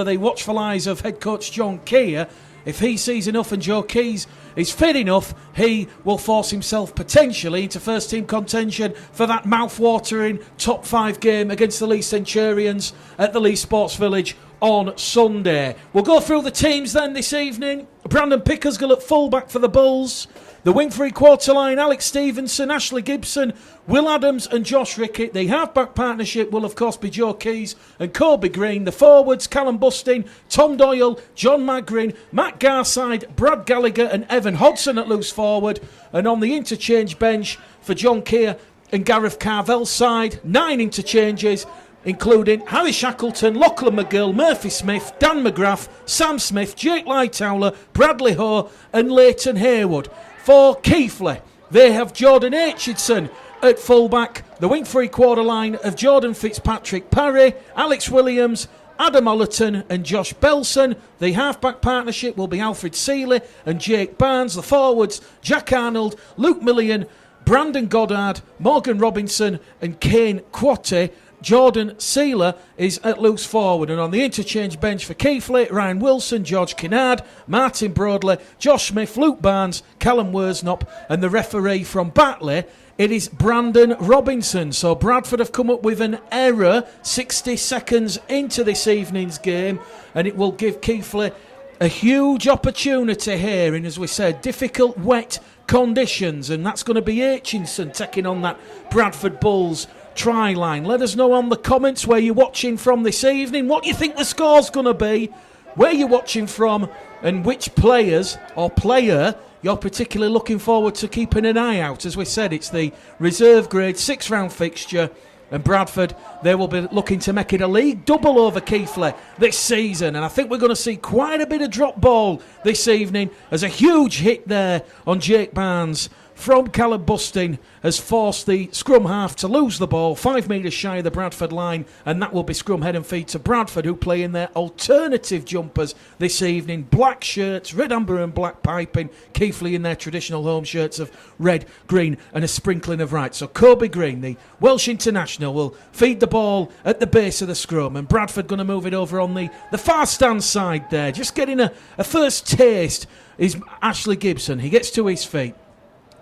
the watchful eyes of head coach John Keir. If he sees enough and Joe Keys is fit enough, he will force himself potentially into first team contention for that mouth-watering top 5 game against the Leigh Centurions at the Leigh Sports Village on Sunday. We'll go through the teams then this evening. Brandon Pickersgill at fullback for the Bulls. The wing three-quarter line, Alex Stevenson, Ashley Gibson, Will Adams and Josh Rickett. The half-back partnership will, of course, be Joe Keys and Kobe Green. The forwards, Callum Bustin, Tom Doyle, John Magrin, Matt Garside, Brad Gallagher and Evan Hodson at loose forward. And on the interchange bench for John Keir and Gareth Carvel's side, 9 interchanges, including Harry Shackleton, Lachlan McGill, Murphy Smith, Dan McGrath, Sam Smith, Jake Lightower, Bradley Ho and Leighton Haywood. For Keighley, they have Jordan Aitchison at fullback, the wing three-quarter line of Jordan Fitzpatrick Parry, Alex Williams, Adam Ollerton and Josh Belson. The half-back partnership will be Alfred Seeley and Jake Barnes. The forwards, Jack Arnold, Luke Millian, Brandon Goddard, Morgan Robinson and Kane Quatte. Jordan Seeler is at loose forward. And on the interchange bench for Keighley, Ryan Wilson, George Kinnard, Martin Broadley, Josh Smith, Luke Barnes, Callum Worsnop, and the referee from Batley, it is Brandon Robinson. So Bradford have come up with an error 60 seconds into this evening's game, and it will give Keighley a huge opportunity here in, as we said, difficult, wet conditions. And that's going to be Aitchison taking on that Bradford Bulls try line. Let us know on the comments where you're watching from this evening, what you think the score's going to be, where you're watching from, and which players or player you're particularly looking forward to keeping an eye out. As we said, it's the reserve grade 6-round fixture, and Bradford, they will be looking to make it a league double over Keighley this season. And I think we're going to see quite a bit of drop ball this evening, as a huge hit there on Jake Barnes from Callum Bustin has forced the scrum half to lose the ball 5 metres shy of the Bradford line, and that will be scrum head and feet to Bradford, who play in their alternative jumpers this evening. Black shirts, red, amber and black piping. Keighley in their traditional home shirts of red, green and a sprinkling of white. So Kobe Green, the Welsh international, will feed the ball at the base of the scrum, and Bradford going to move it over on the far stand side there. Just getting a first taste is Ashley Gibson. He gets to his feet.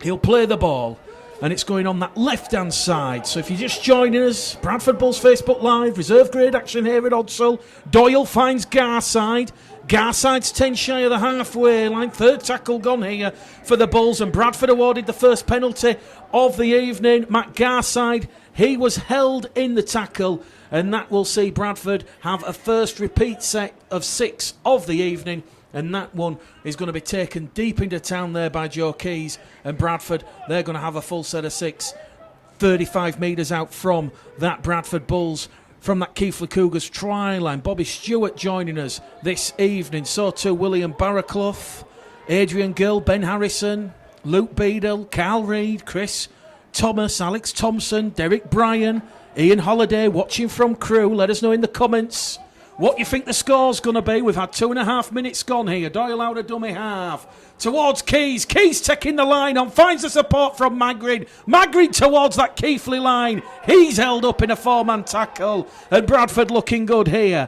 He'll play the ball, and it's going on that left-hand side. So if you're just joining us, Bradford Bulls Facebook Live, reserve grade action here at Odsal. Doyle finds Garside. Garside's 10 shy of the halfway line. Third tackle gone here for the Bulls, and Bradford awarded the first penalty of the evening. Matt Garside, he was held in the tackle, and that will see Bradford have a first repeat set of 6 of the evening. And that one is going to be taken deep into town there by Joe Keys. And Bradford, they're going to have a full set of 6, 35 metres out from that Bradford Bulls, from that Keighley Cougars try line. Bobby Stewart joining us this evening. So too William Barraclough, Adrian Gill, Ben Harrison, Luke Beadle, Carl Reid, Chris Thomas, Alex Thompson, Derek Bryan, Ian Holliday watching from Crewe. Let us know in the comments what you think the score's going to be. We've had 2.5 minutes gone here. Doyle out of dummy half. Towards Keys. Keys taking the line on. Finds the support from Magrin. Magrin towards that Keighley line. He's held up in a 4-man tackle. And Bradford looking good here.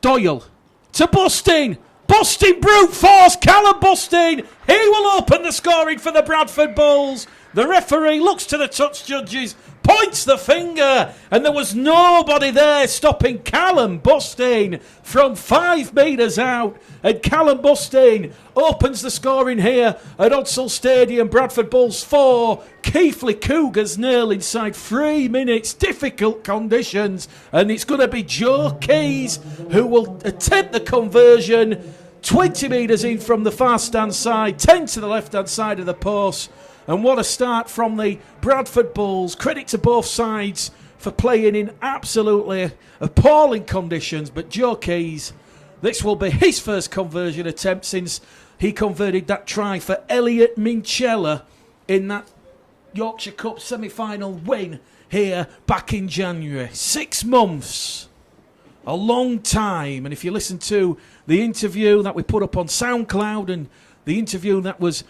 Doyle to Bustin. Bustin brute force. Callum Bustin. He will open the scoring for the Bradford Bulls. The referee looks to the touch judges, points the finger, and there was nobody there stopping Callum Bustin from 5 metres out. And Callum Bustin opens the scoring here at Odsal Stadium. Bradford Bulls 4, Keighley Cougars 0 inside 3 minutes. Difficult conditions, and it's going to be Joe Keys who will attempt the conversion. 20 metres in from the far stand side, 10 to the left hand side of the post. And what a start from the Bradford Bulls. Credit to both sides for playing in absolutely appalling conditions. But Joe Keys, this will be his first conversion attempt since he converted that try for Elliot Minchella in that Yorkshire Cup semi-final win here back in January. 6 months. A long time. And if you listen to the interview that we put up on SoundCloud and the interview that was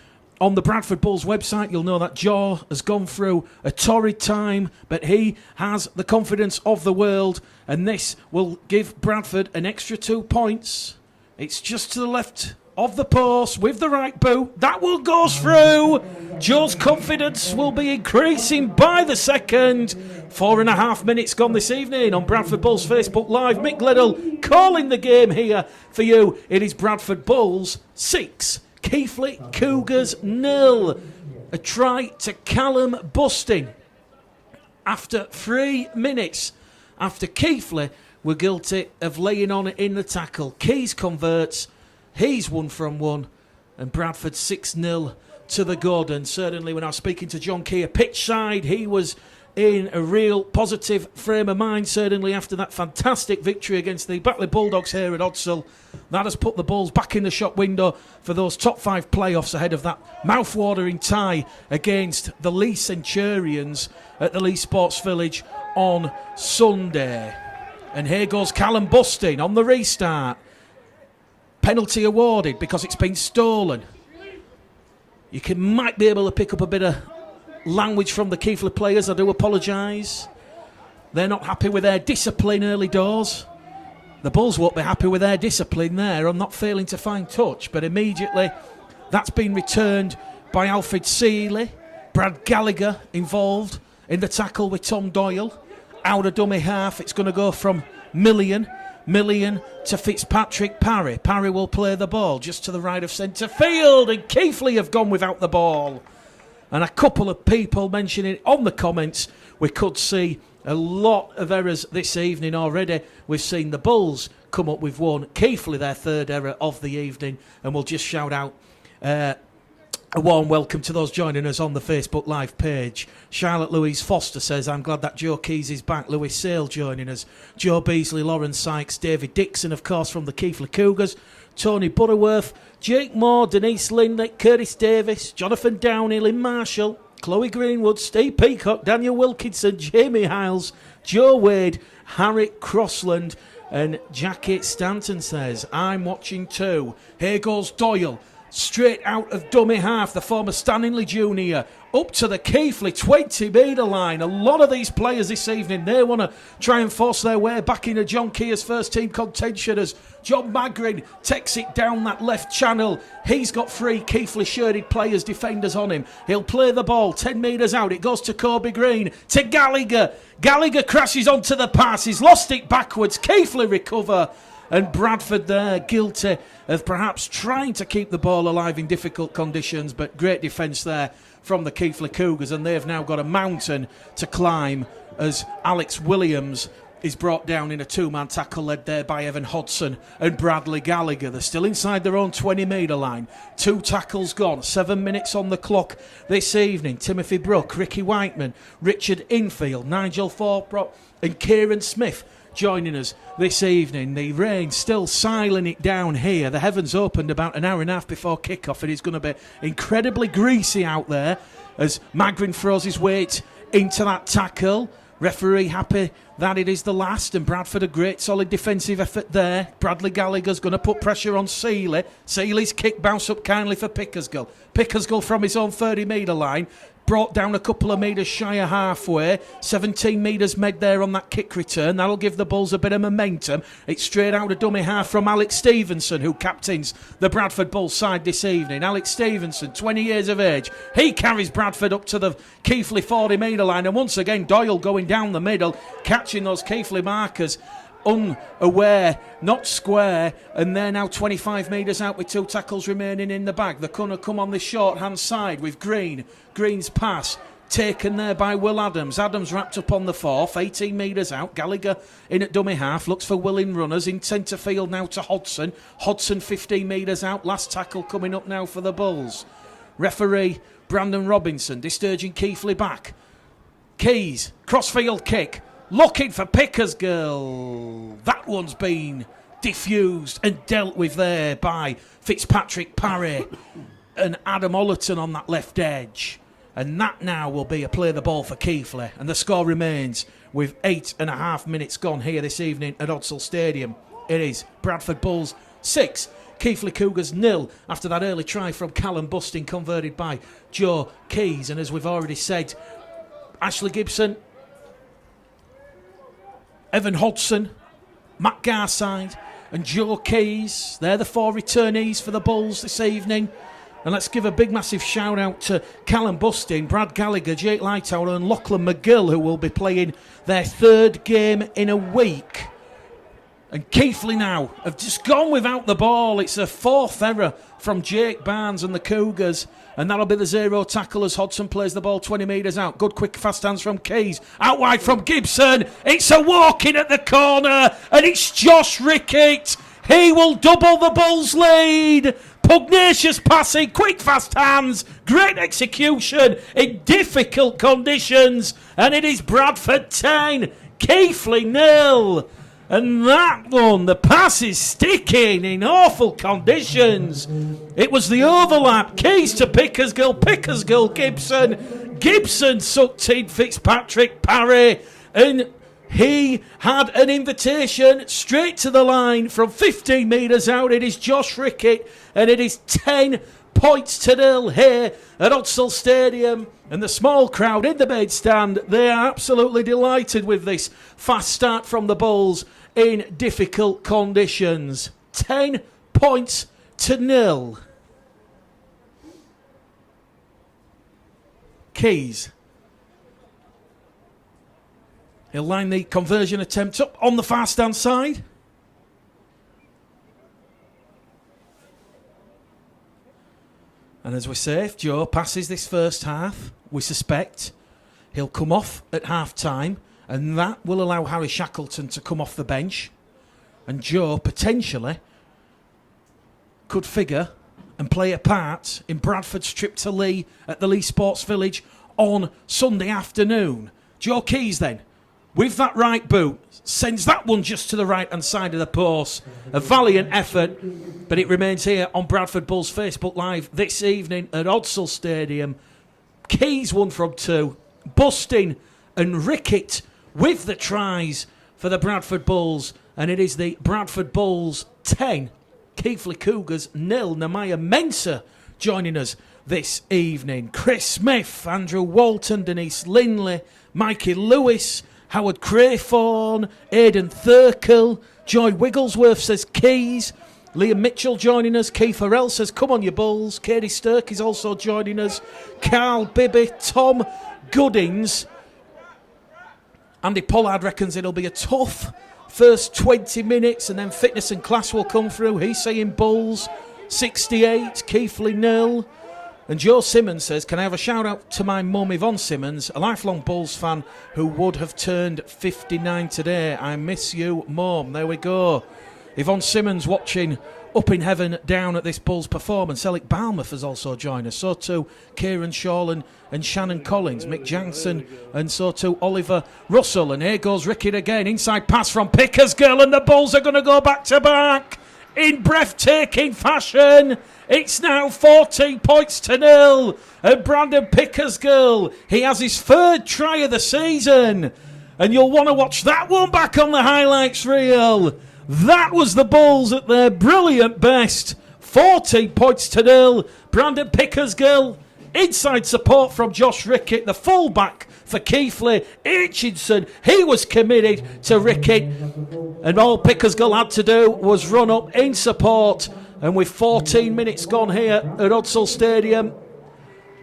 on the Bradford Bulls website, you'll know that Joe has gone through a torrid time, but he has the confidence of the world, and this will give Bradford an extra 2 points. It's just to the left of the post with the right boot. That will go through. Joe's confidence will be increasing by the second. 4.5 minutes gone this evening on Bradford Bulls Facebook Live. Mick Liddell calling the game here for you. It is Bradford Bulls 6, Keighley Cougars 0. A try to Callum Busting after 3 minutes after Keighley were guilty of laying on it in the tackle. Keys converts. He's 1 from 1, and Bradford 6-0 to the Gordon. Certainly, when I was speaking to John Keir pitch side, he was in a real positive frame of mind, certainly after that fantastic victory against the Bradford Bulldogs here at Odsal. That has put the Bulls back in the shop window for those top 5 playoffs ahead of that mouth-watering tie against the Lee Centurions at the Lee Sports Village on Sunday. And here goes Callum Busting on the restart. Penalty awarded because it's been stolen. You might be able to pick up a bit of language from the Keighley players. I do apologise. They're not happy with their discipline early doors. The Bulls won't be happy with their discipline there. I'm not failing to find touch, but immediately that's been returned by Alfred Seeley. Brad Gallagher involved in the tackle with Tom Doyle. Out of dummy half, it's going to go from Million to Fitzpatrick Parry. Parry will play the ball just to the right of centre field, and Keighley have gone without the ball. And a couple of people mentioning on the comments, we could see a lot of errors this evening already. We've seen the Bulls come up with one, Keighley their 3rd error of the evening, and we'll just shout out a warm welcome to those joining us on the Facebook Live page. Charlotte Louise Foster says, I'm glad that Joe Keys is back. Lewis Sale joining us. Joe Beasley, Lauren Sykes, David Dixon, of course, from the Keighley Cougars. Tony Butterworth, Jake Moore, Denise Lindley, Curtis Davis, Jonathan Downey, Lynn Marshall, Chloe Greenwood, Steve Peacock, Daniel Wilkinson, Jamie Hiles, Joe Wade, Harry Crossland, and Jackie Stanton says, I'm watching too. Here goes Doyle. Straight out of dummy half, the former Stanley Junior, up to the Keighley 20-metre line. A lot of these players this evening, they want to try and force their way back into John Keir's first-team contention as John Magrin takes it down that left channel. He's got 3 Keighley-shirted players, defenders on him. He'll play the ball 10 metres out. It goes to Kobe Green, to Gallagher. Gallagher crashes onto the pass. He's lost it backwards. Keighley recover. And Bradford there, guilty of perhaps trying to keep the ball alive in difficult conditions, but great defence there from the Keighley Cougars, and they've now got a mountain to climb as Alex Williams is brought down in a 2-man tackle led there by Evan Hodson and Bradley Gallagher. They're still inside their own 20-metre line. 2 tackles gone, 7 minutes on the clock this evening. Timothy Brook, Ricky Whiteman, Richard Infield, Nigel Thorpe and Kieran Smith joining us this evening. The rain still siling it down here. The heavens opened about an hour and a half before kickoff. It is going to be incredibly greasy out there as Magrin throws his weight into that tackle. Referee happy that it is the last, and Bradford a great solid defensive effort there. Bradley Gallagher's going to put pressure on Seeley. Seeley's kick bounced up kindly for Pickersgill. Pickersgill from his own 30-metre line. Brought down a couple of metres shy of halfway. 17 metres made there on that kick return. That'll give the Bulls a bit of momentum. It's straight out of dummy half from Alex Stevenson, who captains the Bradford Bulls side this evening. Alex Stevenson, 20 years of age. He carries Bradford up to the Keighley 40-metre line. And once again, Doyle going down the middle, catching those Keighley markers. Unaware, not square, and they're now 25 metres out with 2 tackles remaining in the bag. They're going to come on this short-hand side with Green. Green's pass taken there by Will Adams. Adams wrapped up on the 4th, 18 metres out. Gallagher in at dummy half, looks for willing runners. In centre field now to Hodson. Hodson 15 metres out. Last tackle coming up now for the Bulls. Referee Brandon Robinson disturging Keighley back. Keys, crossfield kick. Looking for Pickersgill. That one's been diffused and dealt with there by Fitzpatrick Parry and Adam Ollerton on that left edge. And that now will be a play the ball for Keighley. And the score remains with 8.5 minutes gone here this evening at Odsal Stadium. It is Bradford Bulls 6, Keighley Cougars 0 after that early try from Callum Busting, converted by Joe Keys. And as we've already said, Ashley Gibson, Evan Hodson, Matt Garside and Joe Keys, they're the 4 returnees for the Bulls this evening. And let's give a big massive shout out to Callum Busting, Brad Gallagher, Jake Lightower and Lachlan McGill, who will be playing their 3rd game in a week. And Keighley now have just gone without the ball. It's a 4th error from Jake Barnes and the Cougars. And that'll be the 0 tackle as Hodson plays the ball 20 metres out. Good quick fast hands from Keys. Out wide from Gibson. It's a walk in at the corner. And it's Josh Rickett. He will double the Bulls' lead. Pugnacious passing, quick fast hands, great execution in difficult conditions. And it is Bradford 10, Keighley 0. And that one, the pass is sticking in awful conditions. It was the overlap. Keys to Pickersgill, Gibson. Gibson sucked in Fitzpatrick Parry. And he had an invitation straight to the line from 15 metres out. It is Josh Rickett, and it is 10 points to 0 here at Odsal Stadium. And the small crowd in the main stand, they are absolutely delighted with this fast start from the Bulls in difficult conditions. 10 points to 0. Keys. He'll line the conversion attempt up on the far stand side. And as we say, if Joe passes this first half, we suspect he'll come off at half-time, and that will allow Harry Shackleton to come off the bench. And Joe potentially could figure and play a part in Bradford's trip to Leigh at the Leigh Sports Village on Sunday afternoon. Joe Keys then, with that right boot, sends that one just to the right-hand side of the post. A valiant effort, but it remains here on Bradford Bulls Facebook Live this evening at Odsal Stadium. Keys 1 from 2, Busting and Rickett with the tries for the Bradford Bulls. And it is the Bradford Bulls 10, Keighley Cougars 0. Nehemiah Mensah joining us this evening. Chris Smith, Andrew Walton, Denise Linley, Mikey Lewis, Howard Craythorne, Aidan Thurkel, Joy Wigglesworth says Keys, Liam Mitchell joining us, Keith Harrell says come on you Bulls, Katie Stirk is also joining us, Carl Bibby, Tom Goodings, Andy Pollard reckons it'll be a tough first 20 minutes and then fitness and class will come through. He's saying Bulls 68, Keighley 0. And Joe Simmons says, can I have a shout out to my mum Yvonne Simmons, a lifelong Bulls fan who would have turned 59 today. I miss you, Mum. There we go. Yvonne Simmons watching up in heaven down at this Bulls performance. Alec Balmouth has also joined us. So too Kieran Shawlan and Shannon Collins, Mick Jansen, and so too Oliver Russell. And here goes Rickett again. Inside pass from Pickersgill, and the Bulls are going to go back to back in breathtaking fashion. It's now 14 points to 0. And Brandon Pickersgill, he has his 3rd try of the season. And you'll want to watch that one back on the highlights reel. That was the Bulls at their brilliant best. 14 points to 0. Brandon Pickersgill, inside support from Josh Rickett, the fullback for Keighley. Aitchison, he was committed to Rickett. And all Pickersgill had to do was run up in support. And with 14 minutes gone here at Odsal Stadium,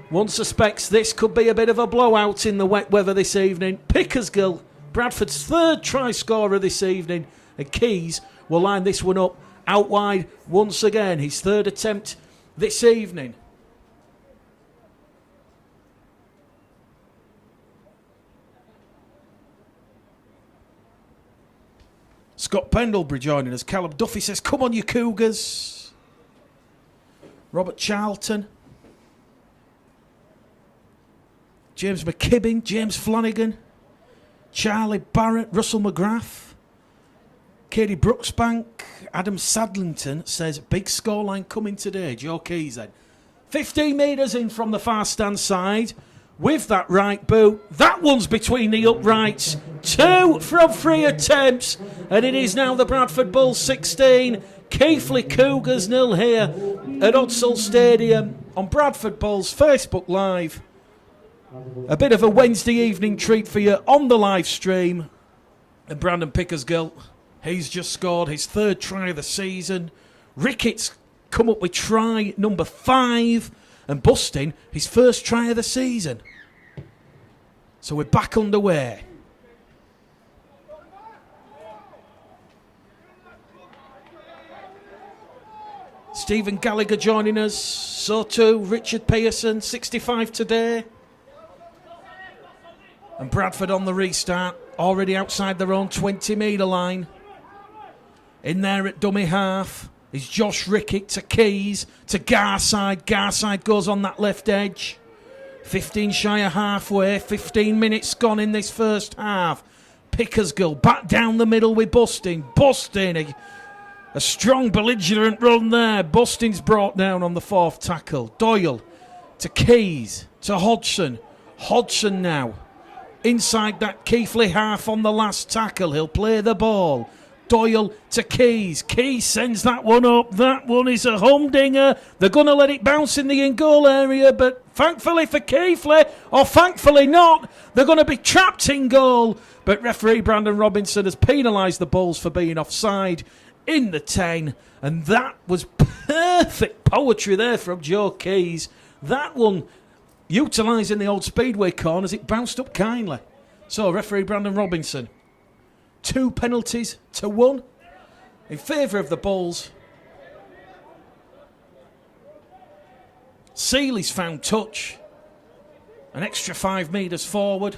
one suspects this could be a bit of a blowout in the wet weather this evening. Pickersgill, Bradford's 3rd try scorer this evening, and Keys will line this one up out wide once again. His 3rd attempt this evening. Scott Pendlebury joining us. Callum Duffy says, come on you Cougars. Robert Charlton, James McKibbin, James Flanagan, Charlie Barrett, Russell McGrath, Katie Brooksbank, Adam Sadlington says, big scoreline coming today. Joe Keys then. 15 metres in from the far stand side with that right boot. That one's between the uprights. 2 from 3 attempts. And it is now the Bradford Bulls 16, Keighley Cougars 0 here at Odsal Stadium on Bradford Bulls Facebook Live. A bit of a Wednesday evening treat for you on the live stream. And Brandon Pickersgill, he's just scored his third try of the season. Rickett's come up with try number 5 and busting his first try of the season. So we're back underway. Stephen Gallagher joining us. So too Richard Pearson, 65 today. And Bradford on the restart, already outside their own 20-metre line. In there at dummy half is Josh Rickett to Keys, to Garside. Garside goes on that left edge. 15 shy of halfway, 15 minutes gone in this first half. Pickersgill back down the middle with Busting. Busting, a strong belligerent run there. Busting's brought down on the fourth tackle. Doyle to Keys, to Hodgson. Hodgson now inside that Keighley half on the last tackle. He'll play the ball. Doyle to Keys. Keys sends that one up. That one is a humdinger. They're going to let it bounce in the in-goal area, but thankfully for Keighley, or thankfully not, they're going to be trapped in goal. But referee Brandon Robinson has penalised the Bulls for being offside in the 10, and that was perfect poetry there from Joe Keys. That one utilising the old Speedway corners, it bounced up kindly. So referee Brandon Robinson, 2 penalties to 1 in favour of the Bulls. Seeley's found touch, an extra 5 metres forward,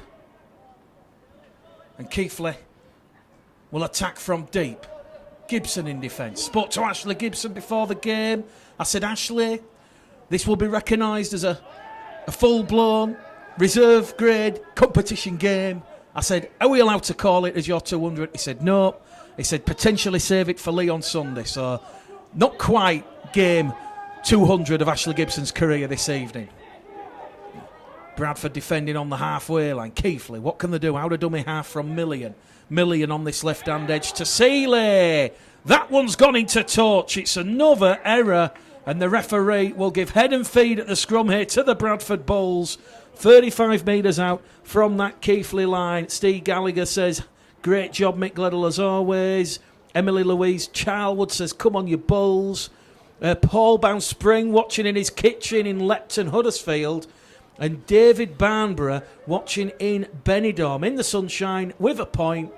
and Keighley will attack from deep. Gibson in defence. Spoke to Ashley Gibson before the game. I said, Ashley, this will be recognised as a full-blown, reserve-grade competition game. I said, are we allowed to call it as your 200? He said, no. He said, potentially save it for Lee on Sunday. So, not quite game 200 of Ashley Gibson's career this evening. Bradford defending on the halfway line. Keighley, what can they do? Out of dummy half from Million. Million on this left-hand edge to Seeley. That one's gone into touch. It's another error, and the referee will give head and feet at the scrum here to the Bradford Bulls. 35 metres out from that Keighley line. Steve Gallagher says, great job, Mick Gledall, as always. Emily Louise Charlwood says, come on, you Bulls. Paul Bounce Spring watching in his kitchen in Lepton, Huddersfield. And David Barnborough watching in Benidorm in the sunshine with a pint,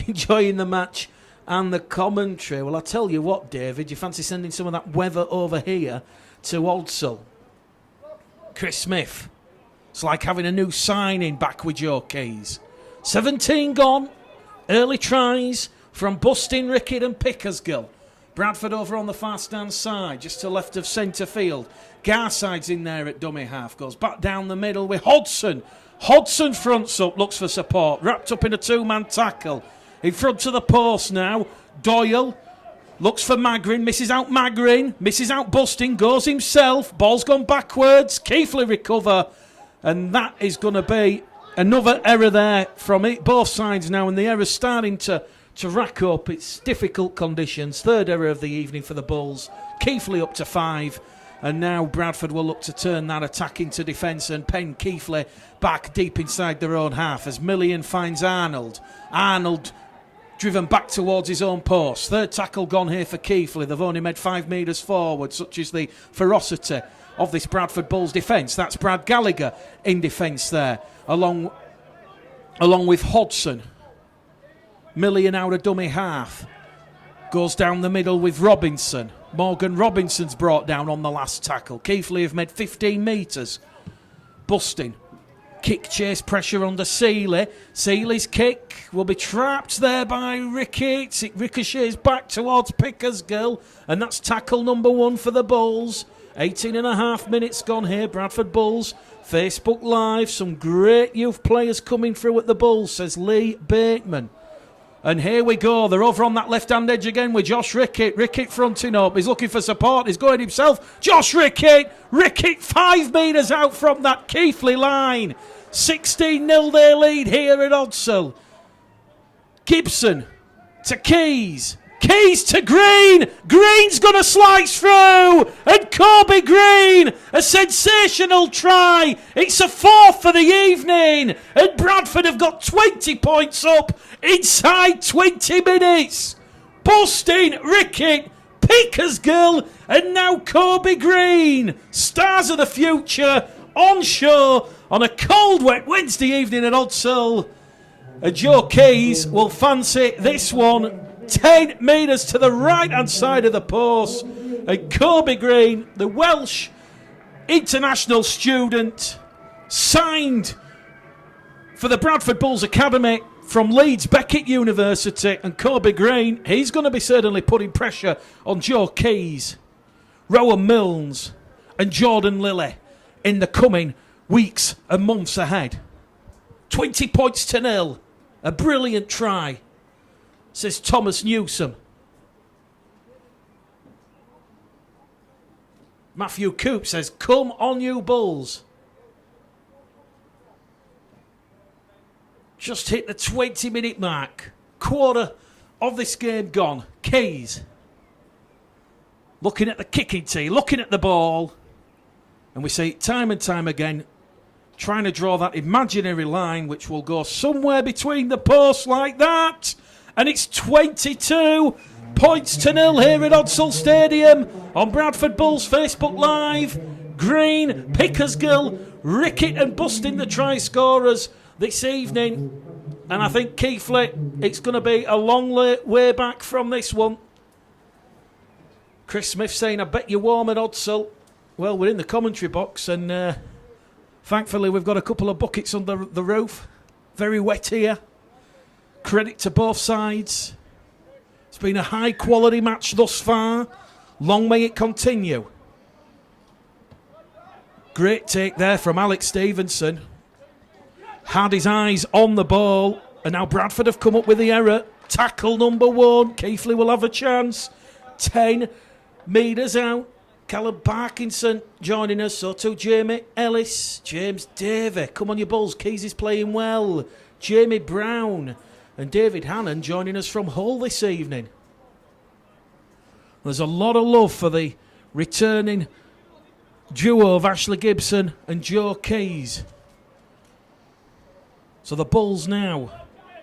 enjoying the match and the commentary. Well, I tell you what, David, you fancy sending some of that weather over here to Odsal? Chris Smith. It's like having a new signing back with Joe Keys. 17 gone. Early tries from Busting, Rickett and Pickersgill. Bradford over on the far stand side, just to left of centre field. Garside's in there at dummy half. Goes back down the middle with Hodgson. Hodgson fronts up, looks for support. Wrapped up in a 2-man tackle. In front of the post now. Doyle looks for Magrin. Misses out Magrin. Misses out Busting. Goes himself. Ball's gone backwards. Keighley recover. And that is going to be another error there from it. Both sides now. And the error's starting to rack up. It's difficult conditions. Third error of the evening for the Bulls. Keighley up to 5. And now Bradford will look to turn that attack into defence and pen Keighley back deep inside their own half as Million finds Arnold. Arnold driven back towards his own post. Third tackle gone here for Keighley. They've only made 5 metres forward, such is the ferocity of this Bradford Bulls defence. That's Brad Gallagher in defence there, along with Hodgson. Million out of dummy half. Goes down the middle with Robinson. Morgan Robinson's brought down on the last tackle. Keighley have made 15 metres. Busting. Kick chase pressure under Seeley. Seeley's kick will be trapped there by Rickett. It ricochets back towards Pickersgill. And that's tackle number 1 for the Bulls. 18.5 minutes gone here. Bradford Bulls. Facebook Live. Some great youth players coming through at the Bulls, says Lee Bateman. And here we go. They're over on that left-hand edge again with Josh Rickett. Rickett fronting up. He's looking for support. He's going himself. Josh Rickett. Rickett 5 metres out from that Keighley line. 16-0 their lead here at Odsal. Gibson to Keys. Keys to Green. Green's going to slice through. And Corby Green, a sensational try. It's a fourth for the evening. And Bradford have got 20 points up inside 20 minutes. Busting Rickett, Pickersgill, and now Corby Green. Stars of the future on show on a cold, wet Wednesday evening at Odsal. Joe Keys will fancy this one. 10 metres to the right-hand side of the post. And Corby Green, the Welsh international student, signed for the Bradford Bulls Academy from Leeds Beckett University. And Corby Green, he's going to be certainly putting pressure on Joe Keys, Rowan Milnes and Jordan Lilly in the coming weeks and months ahead. 20 points to 0. A brilliant try, says Thomas Newsom. Matthew Coop says, come on you Bulls. Just hit the 20-minute mark. Quarter of this game gone. Keys looking at the kicking tee, looking at the ball. And we see it time and time again, trying to draw that imaginary line which will go somewhere between the posts like that. And it's 22 points to 0 here at Odsal Stadium on Bradford Bulls Facebook Live. Green, Pickersgill, Rickett and busting the try scorers this evening. And I think Keighley, it's going to be a long way back from this one. Chris Smith saying, I bet you're warm at Odsal. Well, we're in the commentary box and thankfully we've got a couple of buckets under the roof. Very wet here. Credit to both sides. It's been a high quality match thus far. Long may it continue. Great take there from Alex Stevenson. Had his eyes on the ball. And now Bradford have come up with the error. Tackle number 1. Keighley will have a chance. 10 metres out. Callum Parkinson joining us. So too Jamie Ellis. James Davey. Come on you Bulls. Keys is playing well. Jamie Brown. And David Hannon joining us from Hull this evening. There's a lot of love for the returning duo of Ashley Gibson and Joe Keys. So the Bulls now,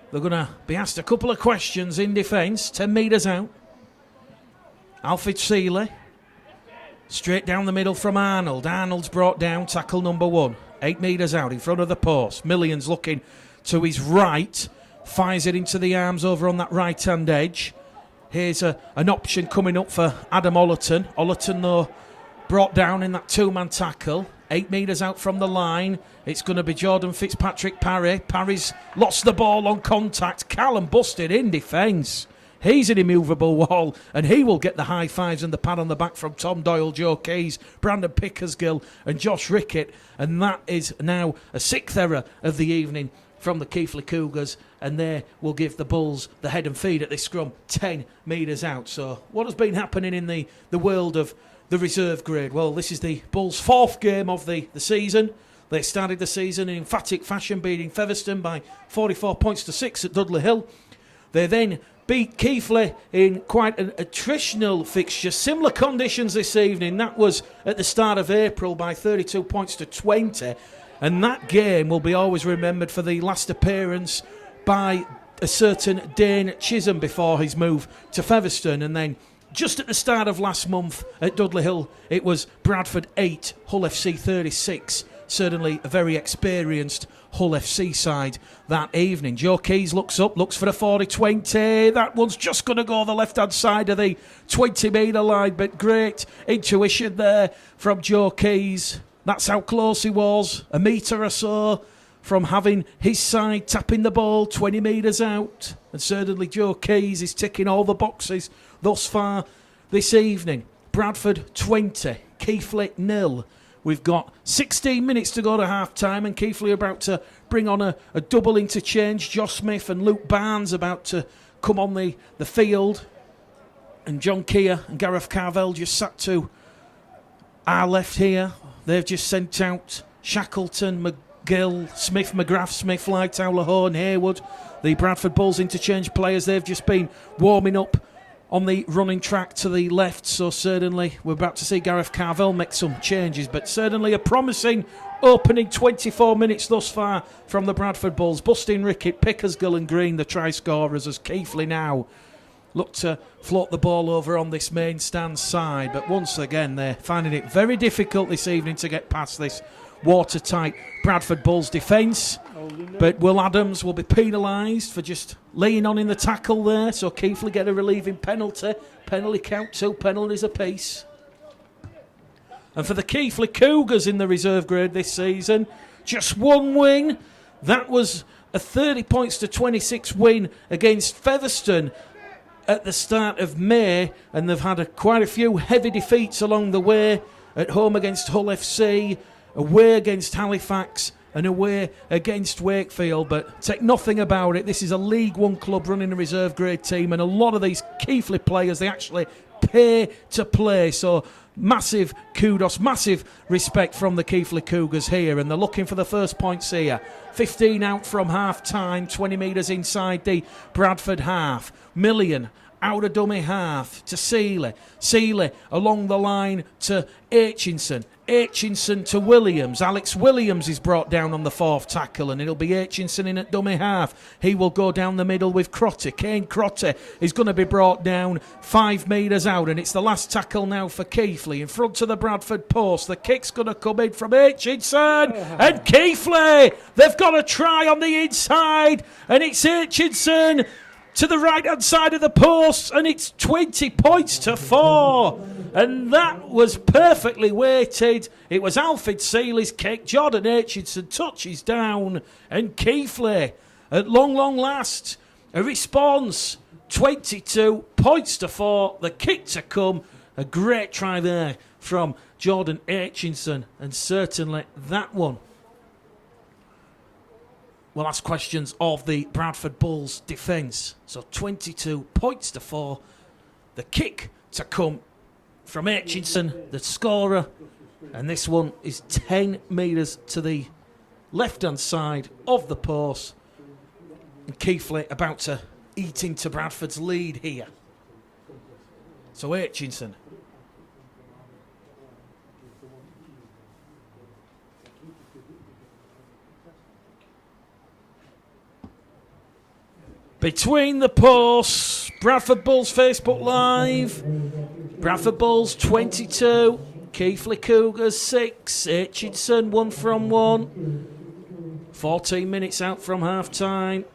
they're going to be asked a couple of questions in defence. 10 metres out. Alfred Seeley. Straight down the middle from Arnold. Arnold's brought down, tackle number 1. 8 metres out in front of the post. Millions looking to his right. Fires it into the arms over on that right-hand edge. Here's an option coming up for Adam Ollerton. Ollerton, though, brought down in that two-man tackle. 8 metres out from the line. It's going to be Jordan Fitzpatrick-Parry. Parry's lost the ball on contact. Callum busted in defence. He's an immovable wall, and he will get the high fives and the pat on the back from Tom Doyle, Joe Keys, Brandon Pickersgill and Josh Rickett. And that is now a 6th error of the evening from the Keighley Cougars, and they will give the Bulls the head and feed at this scrum 10 metres out. So what has been happening in the world of the reserve grade? Well, this is the Bulls' 4th game of the season. They started the season in emphatic fashion, beating Featherstone by 44 points to 6 at Dudley Hill. They then beat Keighley in quite an attritional fixture. Similar conditions this evening. That was at the start of April by 32 points to 20. And that game will be always remembered for the last appearance by a certain Dane Chisholm before his move to Featherstone. And then just at the start of last month at Dudley Hill, it was Bradford 8, Hull FC 36. Certainly a very experienced Hull FC side that evening. Joe Keys looks up, looks for a 40-20. That one's just going to go the left-hand side of the 20-metre line, but great intuition there from Joe Keys. That's how close he was, a metre or so from having his side tapping the ball 20 metres out. And certainly Joe Keys is ticking all the boxes thus far this evening. Bradford 20, Keighley 0. We've got 16 minutes to go to half-time, and Keighley are about to bring on a double interchange. Josh Smith and Luke Barnes about to come on the field. And John Keir and Gareth Carvell just sat to our left here. They've just sent out Shackleton, McGill, Smith, McGrath, Smith, Lightower, Horn, Haywood. The Bradford Bulls interchange players, they've just been warming up on the running track to the left, so certainly we're about to see Gareth Carvell make some changes, but certainly a promising opening 24 minutes thus far from the Bradford Bulls. Busting Rickett, Pickersgill and Green, the try scorers, as Keighley now look to float the ball over on this main stand side, but once again they're finding it very difficult this evening to get past this watertight Bradford Bulls defence. But Will Adams will be penalised for just laying on in the tackle there, so Keighley get a relieving penalty. Penalty count, 2 penalties apiece. And for the Keighley Cougars in the reserve grade this season, just one win. That was a 30 points to 26 win against Featherstone at the start of May, and they've had quite a few heavy defeats along the way, at home against Hull FC, away against Halifax and away against Wakefield, but take nothing about it. This is a League One club running a reserve grade team, and a lot of these Keighley players, they actually pay to play, so massive kudos, massive respect from the Keighley Cougars here, and they're looking for the first points here. 15 out from half time, 20 metres inside the Bradford half. Million out of dummy half to Seeley. Seeley along the line to Aitchinson. Aitchinson to Williams. Alex Williams is brought down on the fourth tackle, and it'll be Aitchinson in at dummy half. He will go down the middle with Crotty. Kane Crotty is going to be brought down 5 metres out, and it's the last tackle now for Keighley in front of the Bradford post. The kick's going to come in from Aitchinson, and Keighley, they've got a try on the inside, and it's Aitchinson to the right-hand side of the post, and it's 20 points to 4. And that was perfectly weighted. It was Alfred Seeley's kick. Jordan Aitchinson touches down, and Keighley, at long last, a response. 22 points to 4. The kick to come. A great try there from Jordan Aitchinson, and certainly that one. We'll ask questions of the Bradford Bulls defence. So 22 points to 4. The kick to come from Aitchinson, the scorer. And this one is 10 metres to the left-hand side of the post. And Keighley about to eat into Bradford's lead here. So Aitchinson. Between the posts, Bradford Bulls Facebook Live. Bradford Bulls 22, Keighley Cougars 6, Aitchinson 1 from 1. 14 minutes out from half time.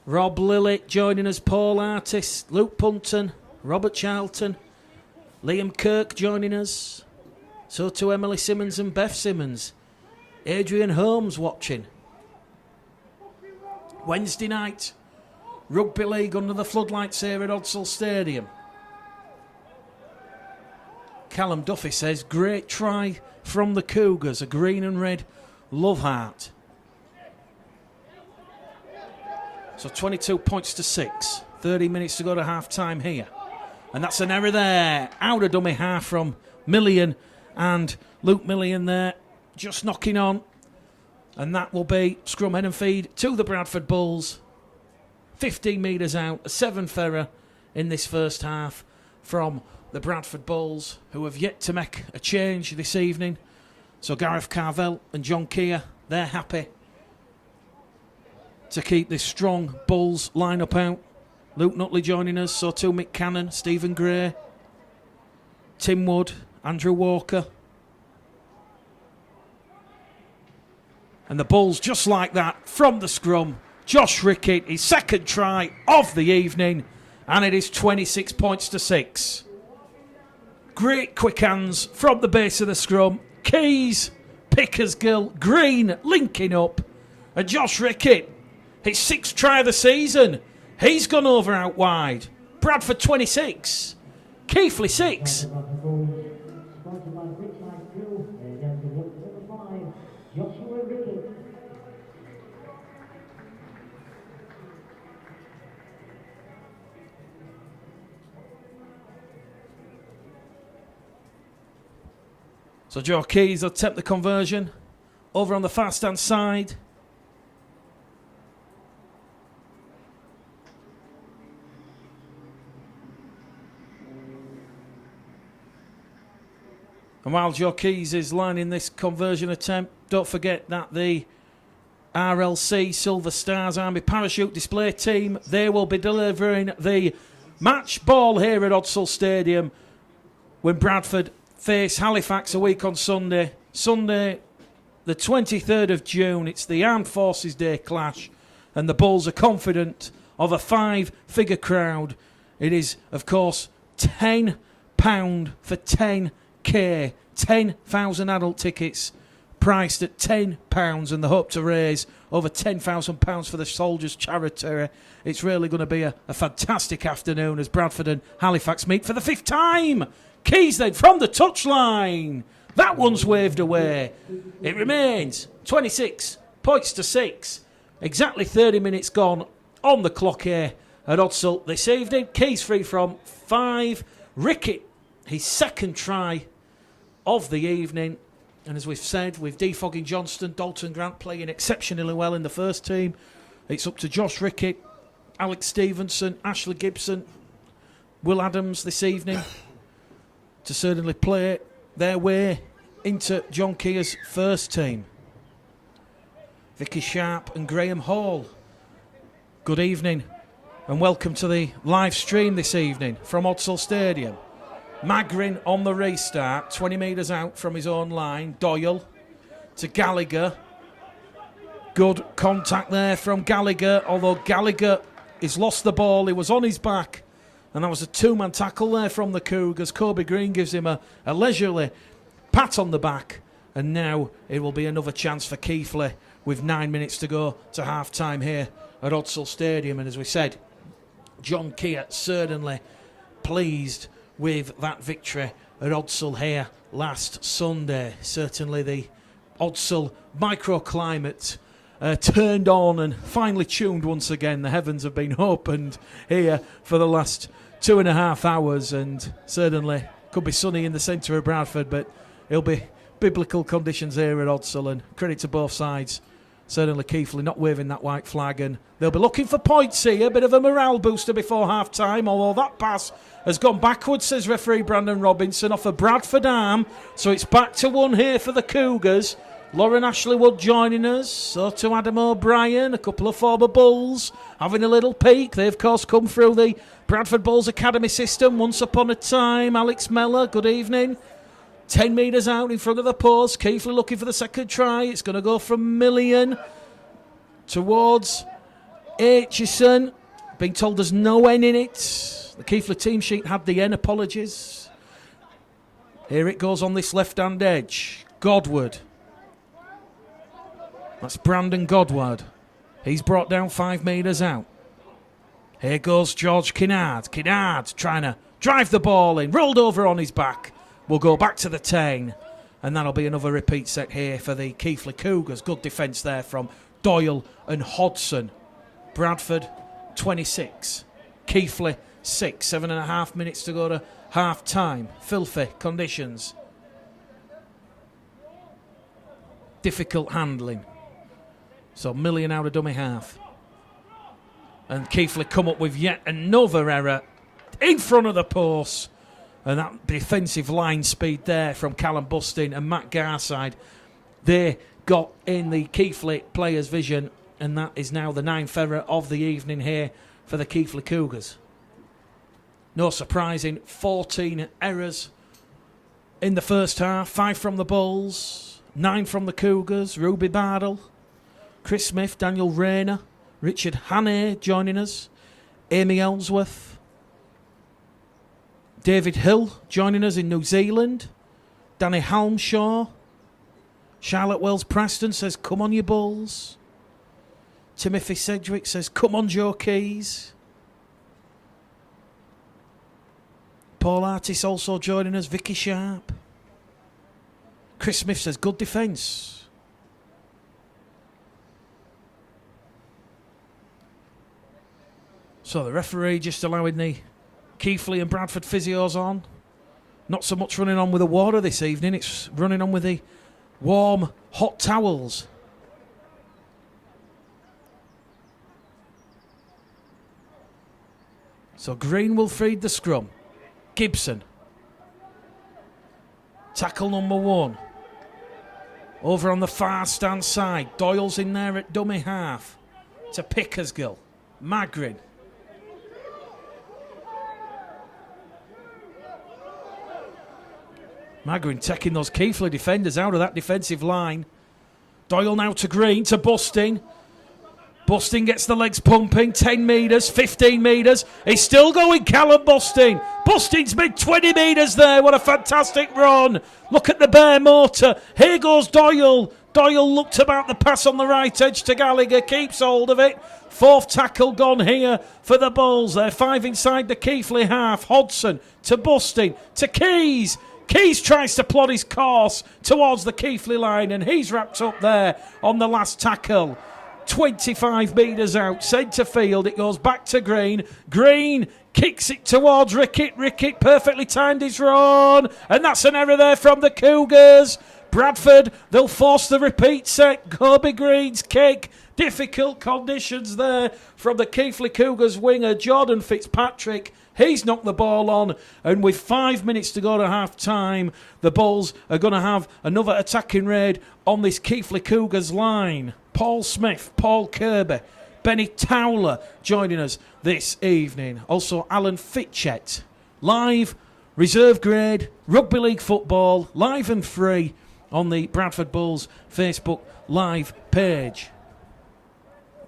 Rob Lillett joining us, Paul Artist, Luke Punton, Robert Charlton, Liam Kirk joining us. So too Emily Simmons and Beth Simmons. Adrian Holmes watching. Wednesday night, Rugby League under the floodlights here at Odsal Stadium. Callum Duffy says, great try from the Cougars, a green and red love heart. So 22 points to 6, 30 minutes to go to half time here. And that's an error there, out of dummy half from Millian, and Luke Millian there. Just knocking on, and that will be scrum head and feed to the Bradford Bulls. 15 metres out, a 7th error in this first half from the Bradford Bulls, who have yet to make a change this evening. So Gareth Carvell and John Keir, they're happy to keep this strong Bulls lineup out. Luke Nutley joining us, so too Mick Cannon, Stephen Gray, Tim Wood, Andrew Walker. And the Bulls, just like that, from the scrum, Josh Rickett, his second try of the evening, and it is 26 points to 6. Great quick hands from the base of the scrum. Keys, Pickersgill, Green linking up. And Josh Rickett, his 6th try of the season. He's gone over out wide. Bradford 26, Keighley 6. So Joe Keys will attempt the conversion over on the fast-hand side. And while Joe Keys is lining this conversion attempt, don't forget that the RLC Silver Stars Army Parachute Display Team, they will be delivering the match ball here at Odsal Stadium when Bradford face Halifax a week on Sunday. Sunday, the 23rd of June, it's the Armed Forces Day clash, and the Bulls are confident of a 5-figure crowd. It is, of course, £10 for 10k, 10,000 adult tickets priced at £10, and they hope to raise over £10,000 for the Soldiers' Charity. It's really going to be a fantastic afternoon as Bradford and Halifax meet for the 5th time. Keys then from the touchline. That one's waved away. It remains 26 points to 6. Exactly 30 minutes gone on the clock here at Odsal this evening. Keys free from 5. Rickett, his second try of the evening. And as we've said, with Defogging Johnston, Dalton Grant playing exceptionally well in the first team, it's up to Josh Rickett, Alex Stevenson, Ashley Gibson, Will Adams this evening to certainly play their way into John Keir's first team. Vicky Sharp and Graham Hall, good evening and welcome to the live stream this evening from Odsal Stadium. Magrin on the restart, 20 metres out from his own line. Doyle to Gallagher. Good contact there from Gallagher, although Gallagher has lost the ball. He was on his back, and that was a two-man tackle there from the Cougars. Kobe Green gives him a leisurely pat on the back, and now it will be another chance for Keighley with 9 minutes to go to half-time here at Odsal Stadium. And as we said, John Keir certainly pleased with that victory at Odsal here last Sunday. Certainly the Odsal microclimate turned on and finely tuned once again. The heavens have been opened here for the last 2.5 hours, and certainly could be sunny in the centre of Bradford, but it'll be biblical conditions here at Odsal, and credit to both sides. Certainly Keighley not waving that white flag, and they'll be looking for points here. A bit of a morale booster before half-time, although that pass has gone backwards, says referee Brandon Robinson, off a Bradford arm. So it's back to 1 here for the Cougars. Lauren Ashleywood joining us, so to Adam O'Brien, a couple of former Bulls having a little peek. They, of course, come through the Bradford Bulls Academy system once upon a time. Alex Mellor, good evening. 10 metres out in front of the post. Keighley looking for the second try. It's going to go from Million towards Aitchison. Being told there's no N in it. The Keighley team sheet had the N, apologies. Here it goes on this left-hand edge. Godward. That's Brandon Godward. He's brought down 5 metres out. Here goes George Kinnard. Kinnard trying to drive the ball in. Rolled over on his back. We'll go back to the 10, and that'll be another repeat set here for the Keighley Cougars. Good defence there from Doyle and Hodson. Bradford 26, Keighley 6. 7.5 minutes to go to half time. Filthy conditions. Difficult handling. So Million out of dummy half. And Keighley come up with yet another error in front of the post. And that defensive line speed there from Callum Bustin and Matt Garside, they got in the Keighley players' vision, and that is now the 9th error of the evening here for the Keighley Cougars. No surprising 14 errors in the first half. 5 from the Bulls, 9 from the Cougars. Ruby Bardell, Chris Smith, Daniel Rayner, Richard Hannay joining us, Amy Ellsworth, David Hill joining us in New Zealand. Danny Halmshaw. Charlotte Wells Preston says, come on, you Bulls. Timothy Sedgwick says, come on, Joe Keys. Paul Artis also joining us. Vicky Sharp. Chris Smith says, good defence. So the referee just allowing the Keighley and Bradford physios on. Not so much running on with the water this evening, it's running on with the warm, hot towels. So Green will feed the scrum. Gibson. Tackle number 1. Over on the far stand side. Doyle's in there at dummy half. To Pickersgill. Magrin. Magrin taking those Keighley defenders out of that defensive line. Doyle now to Green, to Busting. Busting gets the legs pumping. 10 metres, 15 metres. He's still going, Callum Busting. Busting's made 20 metres there. What a fantastic run. Look at the bare motor. Here goes Doyle. Doyle looked about the pass on the right edge to Gallagher. Keeps hold of it. 4th tackle gone here for the Bulls. They're 5 inside the Keighley half. Hodson to Busting to Keys. Keys tries to plot his course towards the Keighley line, and he's wrapped up there on the last tackle. 25 metres out, centre field. It goes back to Green. Green kicks it towards Rickett. Rickett perfectly timed his run, and that's an error there from the Cougars. Bradford, they'll force the repeat set. Kobe Green's kick. Difficult conditions there from the Keighley Cougars winger, Jordan Fitzpatrick. He's knocked the ball on, and with 5 minutes to go to half-time, the Bulls are going to have another attacking raid on this Keighley Cougars line. Paul Smith, Paul Kirby, Benny Towler joining us this evening. Also, Alan Fitchett. Live, reserve grade, rugby league football, live and free on the Bradford Bulls Facebook live page.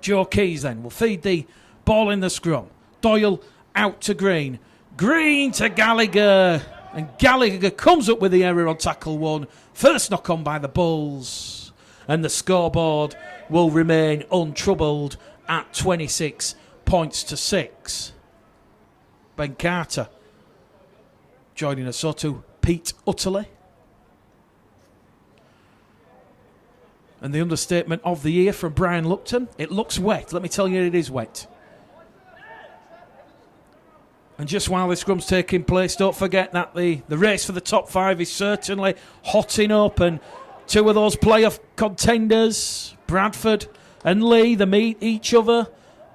Joe Keys then will feed the ball in the scrum. Doyle out to Green. Green to Gallagher. And Gallagher comes up with the error on tackle 1. First knock on by the Bulls. And the scoreboard will remain untroubled at 26 points to 6. Ben Carter joining us. So to Pete Utterly. And the understatement of the year from Brian Lupton. It looks wet. Let me tell you, it is wet. And just while this scrum's taking place, don't forget that the race for the top 5 is certainly hotting up. And 2 of those playoff contenders, Bradford and Lee, they meet each other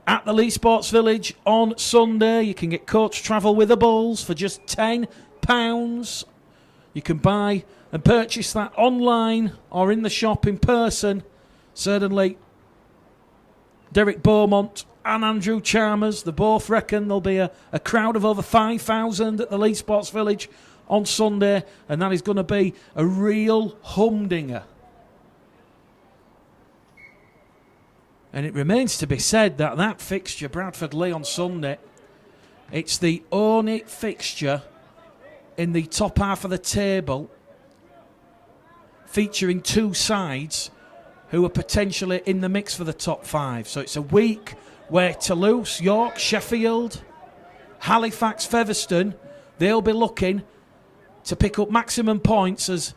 at the Lee Sports Village on Sunday. You can get coach travel with the Bulls for just £10. You can buy and purchase that online or in the shop in person. Certainly, Derek Beaumont and Andrew Chalmers, they both reckon there'll be a crowd of over 5,000 at the Lee Sports Village on Sunday, and that is going to be a real humdinger. And it remains to be said that fixture, Bradford Lee on Sunday, it's the only fixture in the top half of the table featuring 2 sides who are potentially in the mix for the top 5. So it's a week where Toulouse, York, Sheffield, Halifax, Featherstone, they'll be looking to pick up maximum points, as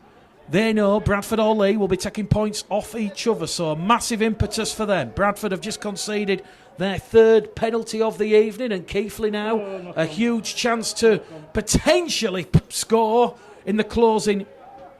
they know Bradford or Lee will be taking points off each other. So a massive impetus for them. Bradford have just conceded their 3rd penalty of the evening, and Keighley now a huge chance to potentially score in the closing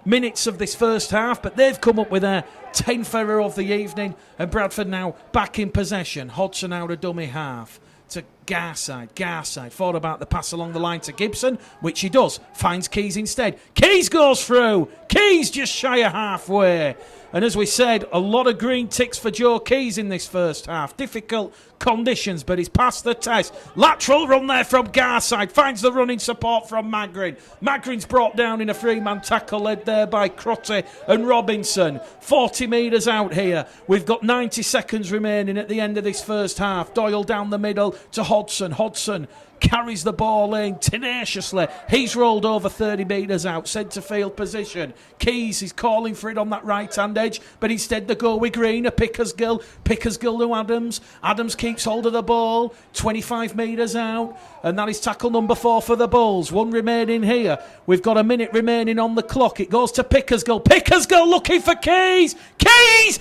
minutes of this first half, but they've come up with their 10th error of the evening, and Bradford now back in possession. Hodgson out a dummy half to Garside. Garside thought about the pass along the line to Gibson, which he does, finds Keys instead. Keys goes through. Keys just shy of halfway. And as we said, a lot of green ticks for Joe Keys in this first half. Difficult conditions, but he's passed the test. Lateral run there from Garside. Finds the running support from Magrin. Magrin's brought down in a 3-man tackle led there by Crotty and Robinson. 40 metres out here. We've got 90 seconds remaining at the end of this first half. Doyle down the middle to Hodgson. Hodgson carries the ball in tenaciously. He's rolled over 30 metres out, centre field position. Keys is calling for it on that right hand edge, but instead they go with Green, a Pickersgill to Adams. Adams keeps hold of the ball, 25 metres out, and that is tackle number 4 for the Bulls. 1 remaining here. We've got a minute remaining on the clock. It goes to Pickersgill. Pickersgill looking for Keys. Keys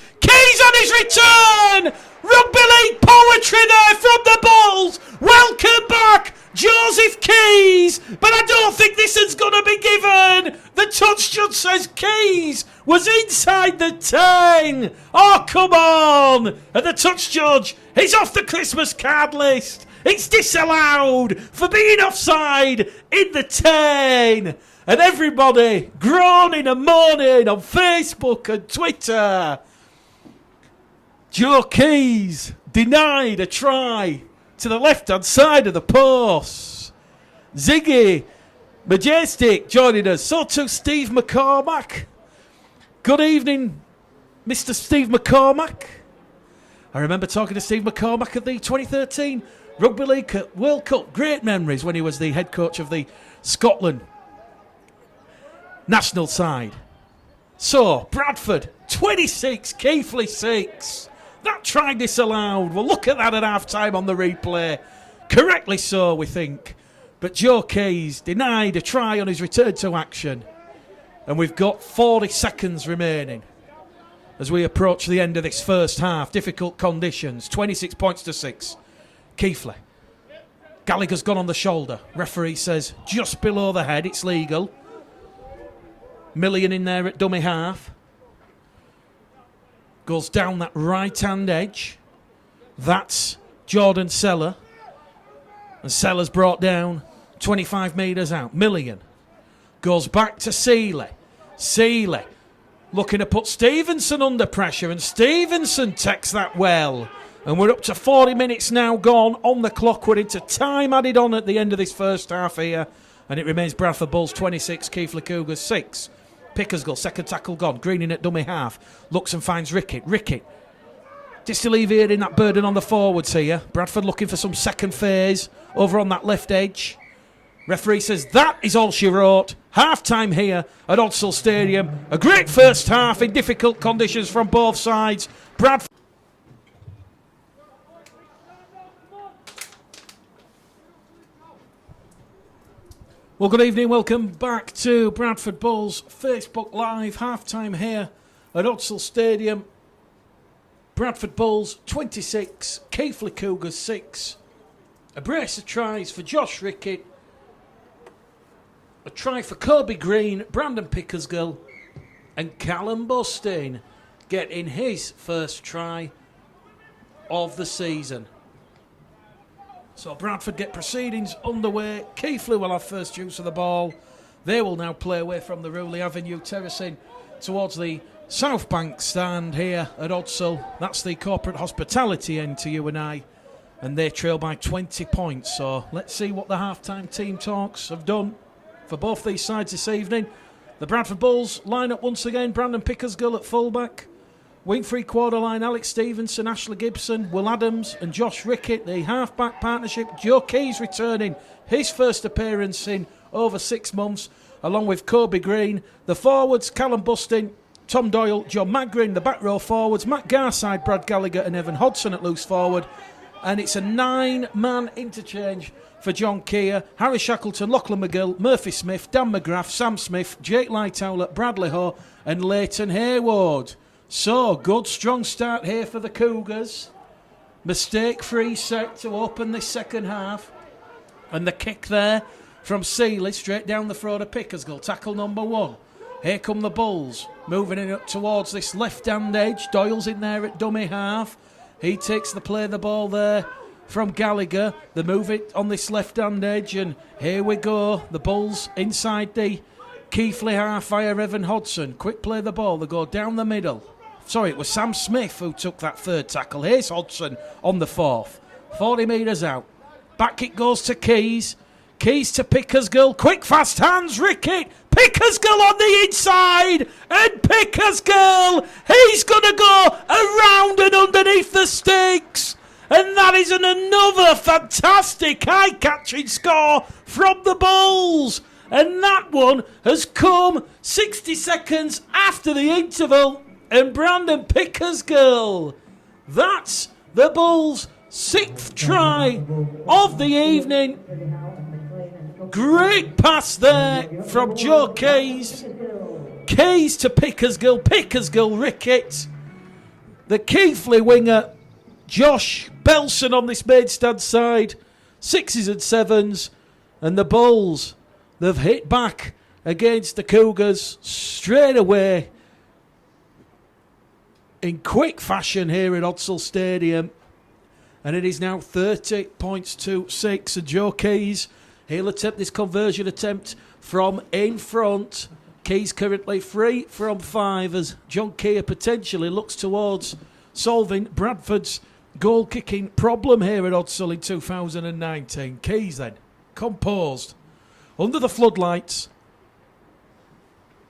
on his return. Rugby league poetry there from the Bulls. Welcome back, Joseph Keys. But I don't think this is going to be given. The touch judge says Keys was inside the 10. Oh, come on. And the touch judge, he's off the Christmas card list. It's disallowed for being offside in the 10. and everybody groaning and moaning on Facebook and Twitter. Joe Keys denied a try to the left-hand side of the post. Ziggy Majestic joining us. So too Steve McCormack. Good evening, Mr. Steve McCormack. I remember talking to Steve McCormack at the 2013 Rugby League World Cup. Great memories when he was the head coach of the Scotland national side. So, Bradford 26, Keighley 6. That try disallowed. We'll look at that at half-time on the replay. Correctly so, we think. But Joe Keys denied a try on his return to action. And we've got 40 seconds remaining as we approach the end of this first half. Difficult conditions. 26 points to 6. Keighley. Gallagher's gone on the shoulder. Referee says just below the head. It's legal. Million in there at dummy half. Goes down that right-hand edge. That's Jordan Seller. And Seller's brought down 25 metres out. Million. Goes back to Seeley. Seeley looking to put Stevenson under pressure. And Stevenson takes that well. And we're up to 40 minutes now gone on the clock. We're into time added on at the end of this first half here. And it remains Bradford Bulls 26, Keighley Cougars 6. Pickersgill, second tackle gone. Greening at dummy half. Looks and finds Rickett. Rickett just alleviating that burden on the forwards here. Bradford looking for some second phase over on that left edge. Referee says that is all she wrote. Half time here at Odsal Stadium. A great first half in difficult conditions from both sides. Bradford. Well, good evening. Welcome back to Bradford Bulls Facebook Live. Half time here at Odsal Stadium. Bradford Bulls 26, Keighley Cougars 6. A brace of tries for Josh Rickett. A try for Kobe Green, Brandon Pickersgill, and Callum Bustin getting his first try of the season. So Bradford get proceedings underway. Keighley will have first use of the ball. They will now play away from the Ruley Avenue, terracing towards the South Bank stand here at Odsal. That's the corporate hospitality end to you and I. And they trail by 20 points. So let's see what the half-time team talks have done for both these sides this evening. The Bradford Bulls line up once again. Brandon Pickersgill at fullback. Wing three-quarter line, Alex Stevenson, Ashley Gibson, Will Adams and Josh Rickett. The half-back partnership, Joe Keys returning his first appearance in over 6 months, along with Kobe Green. The forwards, Callum Bustin, Tom Doyle, John Magrin. The back row forwards, Matt Garside, Brad Gallagher and Evan Hodson at loose forward. And it's a 9-man interchange for John Keir, Harry Shackleton, Lachlan McGill, Murphy Smith, Dan McGrath, Sam Smith, Jake Lightower, Bradley Ho and Leighton Hayward. So, good strong start here for the Cougars. Mistake-free set to open this second half. And the kick there from Seeley straight down the throat of Pickersgill. Tackle number 1. Here come the Bulls. Moving in up towards this left-hand edge. Doyle's in there at dummy half. He takes the play the ball there from Gallagher. They move it on this left-hand edge. And here we go. The Bulls inside the Keighley half via Evan Hodson. Quick play the ball. They go down the middle. Sorry, it was Sam Smith who took that third tackle. Here's Hodson on the fourth. 40 metres out. Back it goes to Keys. Keys to Pickersgill. Quick, fast hands. Rickett. Pickersgill on the inside. And Pickersgill. He's going to go around and underneath the sticks. And that is another fantastic eye-catching score from the Bulls. And that one has come 60 seconds after the interval. And Brandon Pickersgill. That's the Bulls' 6th try of the evening. Great pass there from Joe Keys. Keys to Pickersgill. Pickersgill, Rickett. The Keighley winger, Josh Belson on this main stand side. 6s and 7s. And the Bulls, they've hit back against the Cougars straight away. In quick fashion here at Odsal Stadium. And it is now 30 points to 6. And Joe Keys He'll attempt this conversion attempt from in front. Key's currently 3 from 5 as John Keir potentially looks towards solving Bradford's goal-kicking problem here at Odsal in 2019. Keys then, composed, under the floodlights.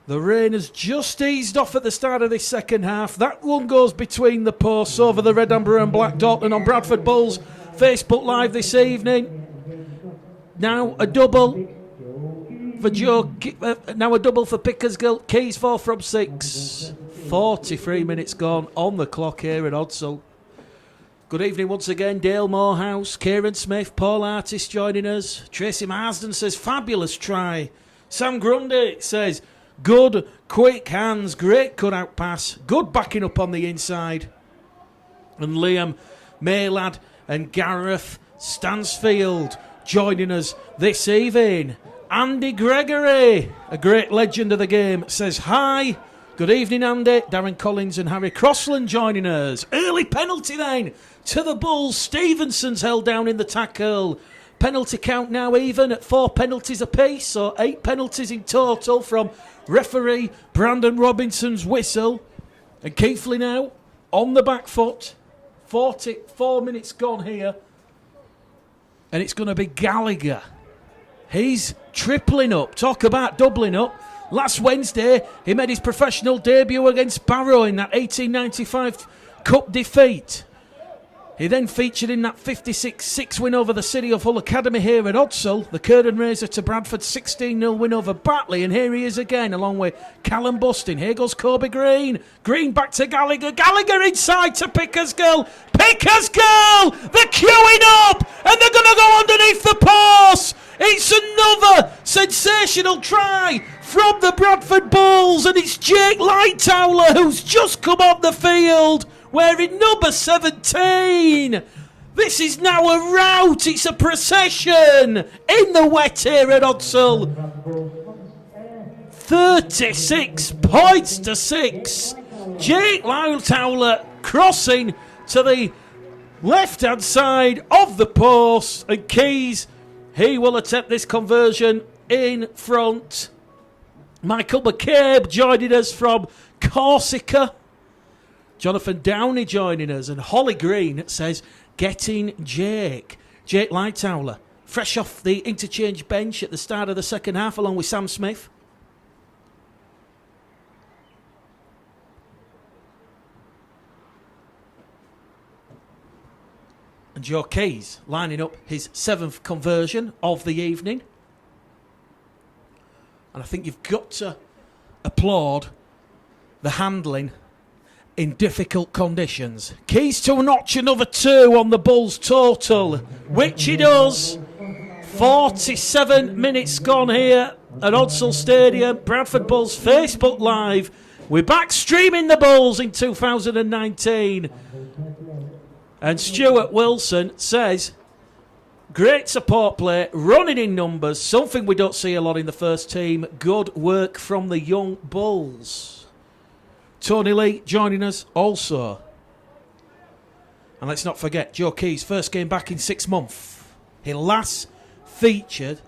The rain has just eased off at the start of this second half. That one goes between the posts over the red, amber and black dot. And on Bradford Bulls Facebook Live this evening, now a double for now a double for Pickersgill. Keys 4 from 6. 43 minutes gone on the clock here at Odsal. Good evening once again, Dale Morehouse, Kieran Smith, Paul Artist joining us. Tracy Marsden says, fabulous try. Sam Grundy says, good, quick hands, great cut-out pass, good backing up on the inside. And Liam Maylad and Gareth Stansfield joining us this evening. Andy Gregory, a great legend of the game, says hi. Good evening, Andy. Darren Collins and Harry Crossland joining us. Early penalty then to the Bulls. Stevenson's held down in the tackle. Penalty count now even at 4 penalties apiece, so 8 penalties in total from referee Brandon Robinson's whistle. And Keighley now on the back foot. 44 minutes gone here. And it's going to be Gallagher. He's tripling up. Talk about doubling up. Last Wednesday, he made his professional debut against Barrow in that 1895 Cup defeat. He then featured in that 56-6 win over the City of Hull Academy here at Odsal, the curtain raiser to Bradford's 16-0 win over Batley, and here he is again along with Callum Bustin. Here goes Kobe Green. Green back to Gallagher. Gallagher inside to Pickersgill. Pickersgill! They're queuing up and they're going to go underneath the post. It's another sensational try from the Bradford Bulls, and it's Jake Lightower who's just come on the field wearing number 17. This is now a rout. It's a procession in the wet here at Odsal. 36 points to 6. Jake Lightower crossing to the left-hand side of the post. And Keys, he will attempt this conversion in front. Michael McCabe joining us from Corsica. Jonathan Downey joining us, and Holly Green says, getting Jake. Jake Lightower, fresh off the interchange bench at the start of the second half, along with Sam Smith. And Joe Keys lining up his 7th conversion of the evening. And I think you've got to applaud the handling in difficult conditions. Keys to notch another 2 on the Bulls total, which he does. 47 minutes gone here at Odsal Stadium. Bradford Bulls Facebook Live. We're back streaming the Bulls in 2019. And Stuart Wilson says, great support play, running in numbers, something we don't see a lot in the first team. Good work from the young Bulls. Tony Lee joining us also. And let's not forget, Joe Keys, first game back in 6 months. He last featured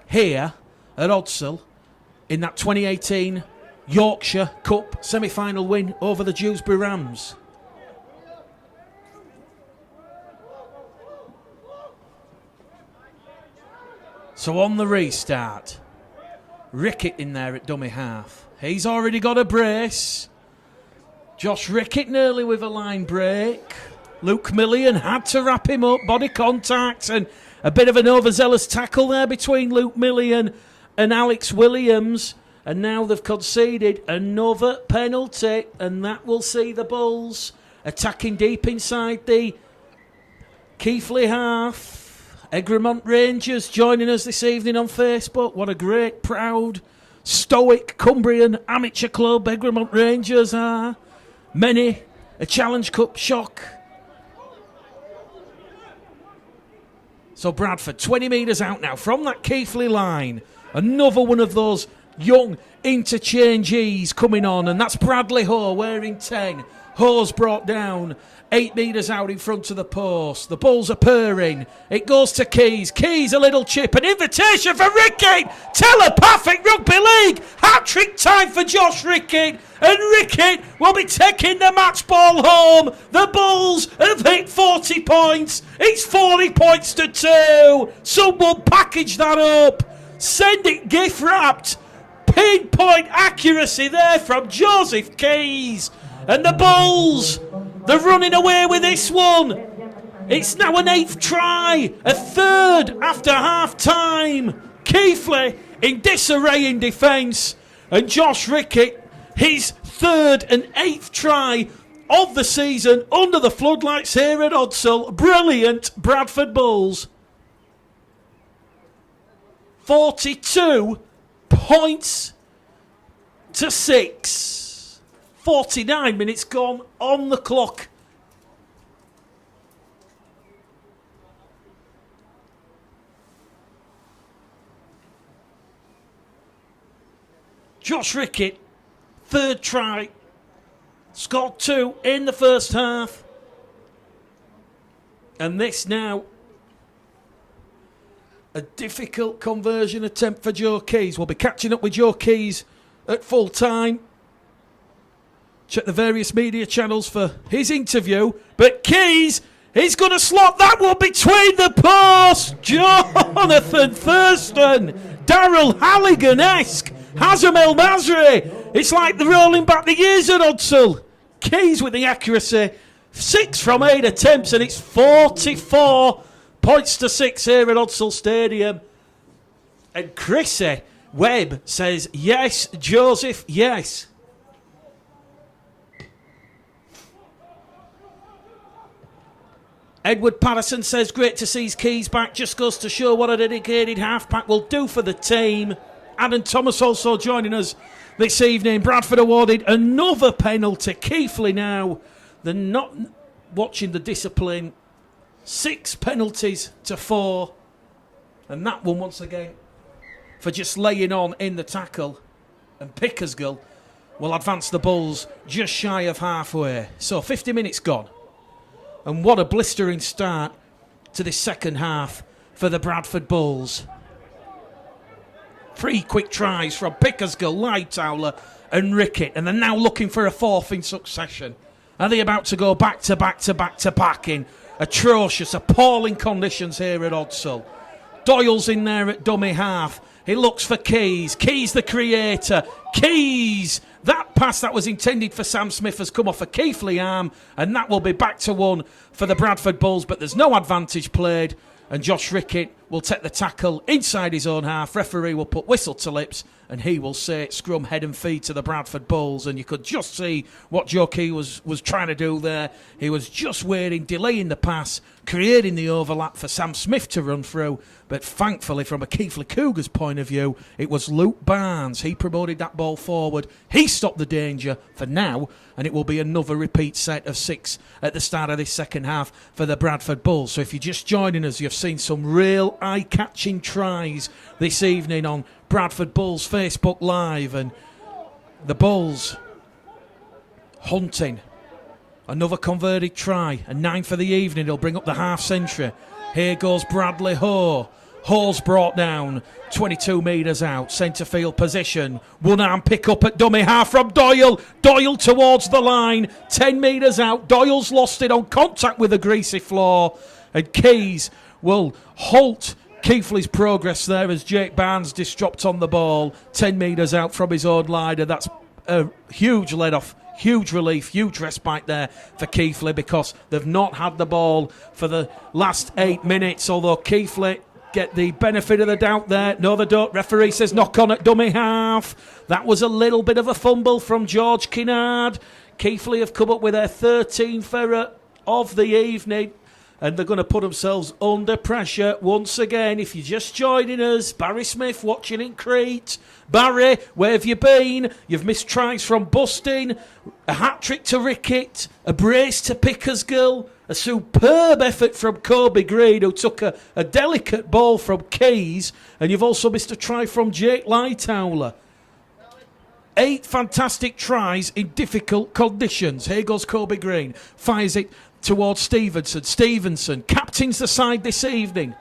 here at Odsal in that 2018 Yorkshire Cup semi-final win over the Dewsbury Rams. So on the restart, Rickett in there at dummy half. He's already got a brace. Josh Rickett nearly with a line break. Luke Millian had to wrap him up. Body contact and a bit of an overzealous tackle there between Luke Millian and Alex Williams. And now they've conceded another penalty, and that will see the Bulls attacking deep inside the Keighley half. Egremont Rangers joining us this evening on Facebook. What a great, proud, stoic Cumbrian amateur club Egremont Rangers are. Many a Challenge Cup shock. So Bradford 20 metres out now from that Keighley line. Another one of those young interchangees coming on, and that's Bradley Ho wearing 10. Ho's brought down 8 metres out in front of the post. The Bulls are purring. It goes to Keys. Keys, a little chip. An invitation for Rickett. Telepathic rugby league. Hat-trick time for Josh Rickett. And Rickett will be taking the match ball home. The Bulls have hit 40 points. It's 40 points to 2. Someone package that up. Send it gift wrapped. Pinpoint accuracy there from Joseph Keys. And the Bulls, they're running away with this one. It's now an 8th try, a 3rd after half-time. Keighley in disarray in defence. And Josh Rickett, his 3rd and 8th try of the season under the floodlights here at Odsal. Brilliant Bradford Bulls. 42 points to 6. 49 minutes gone on the clock. Josh Rickett, 3rd try, scored 2 in the first half. And this now, a difficult conversion attempt for Joe Keys. We'll be catching up with Joe Keys at full time. Check the various media channels for his interview. But Keys, he's going to slot that one between the posts. Jonathan Thurston, Daryl Halligan-esque, Hazem El Masri. It's like the rolling back the years at Odsal. Keys with the accuracy. 6 from 8 attempts, and it's 44 points to 6 here at Odsal Stadium. And Chrissy Webb says, yes, Joseph, yes. Edward Patterson says, great to see his Keys back. Just goes to show what a dedicated halfback will do for the team. Adam Thomas also joining us this evening. Bradford awarded another penalty. Keighley now, they're not watching the discipline. 6 penalties to 4. And that one once again for just laying on in the tackle. And Pickersgill will advance the Bulls just shy of halfway. So 50 minutes gone. And what a blistering start to this second half for the Bradford Bulls. 3 quick tries from Pickersgill, Lightower and Rickett. And they're now looking for a 4th in succession. Are they about to go back to back in atrocious, appalling conditions here at Odsal? Doyle's in there at dummy half. He looks for Keys. Keys the creator. Keys! That pass that was intended for Sam Smith has come off a Keighley arm, and that will be back to 1 for the Bradford Bulls, but there's no advantage played, and Josh Rickett will take the tackle inside his own half. Referee will put whistle to lips, and he will say scrum head and feet to the Bradford Bulls, and you could just see what Joe Key was trying to do there. He was just waiting, delaying the pass, creating the overlap for Sam Smith to run through, but thankfully from a Keighley Cougars point of view, it was Luke Barnes. He promoted that ball forward. He stopped the danger for now, and it will be another repeat set of 6 at the start of this second half for the Bradford Bulls. So if you're just joining us, you've seen some real eye-catching tries this evening on Bradford Bulls Facebook Live, and the Bulls hunting another converted try, a 9 for the evening. He'll bring up the half century. Here goes Bradley Ho. Ho's brought down 22 metres out, centre field position. One arm pick up at dummy half from Doyle. Doyle towards the line, 10 metres out. Doyle's lost it on contact with the greasy floor, and Keys will halt Keighley's progress there as Jake Barnes disrupts on the ball, 10 metres out from his own line, and that's a huge let-off, huge relief, huge respite there for Keighley, because they've not had the ball for the last 8 minutes, although Keighley get the benefit of the doubt there. No, they don't. Referee says knock on at dummy half. That was a little bit of a fumble from George Kinnard. Keighley have come up with their 13th error of the evening, and they're going to put themselves under pressure once again. If you're just joining us, Barry Smith watching in Crete. Barry, where have you been? You've missed tries from Busting, a hat-trick to Rickett, a brace to Pickersgill, a superb effort from Kobe Green, who took a delicate ball from Keys, and you've also missed a try from Jake Lightower. 8 fantastic tries in difficult conditions. Here goes Kobe Green. Fires it towards Stevenson. Stevenson captains the side this evening.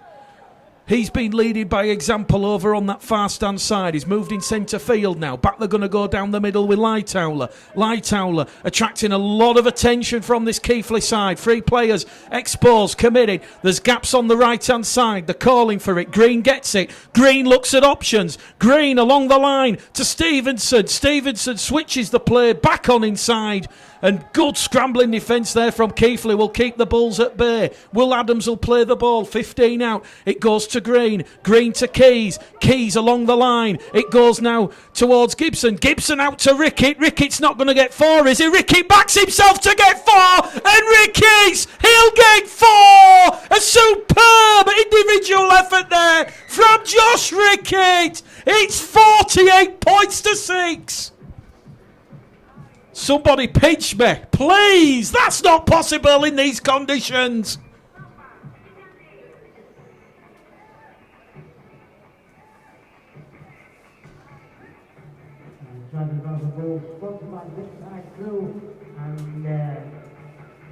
He's been leading by example over on that far stand side. He's moved in centre field now. Back they're going to go down the middle with Lightower. Lightower attracting a lot of attention from this Keighley side. 3 players exposed, committed. There's gaps on the right-hand side. They're calling for it. Green gets it. Green looks at options. Green along the line to Stevenson. Stevenson switches the play back on inside. And good scrambling defence there from Keighley will keep the Bulls at bay. Will Adams will play the ball. 15 out. It goes to Green. Green to Keys. Keys along the line. It goes now towards Gibson. Gibson out to Rickett. Rickett's not going to get 4, is he? Rickett backs himself to get 4. And Rickett, he'll get 4. A superb individual effort there from Josh Rickett. It's 48 points to 6. Somebody pinch me, please. That's not possible in these conditions. Bradford Bulls, sponsored by this side crew, and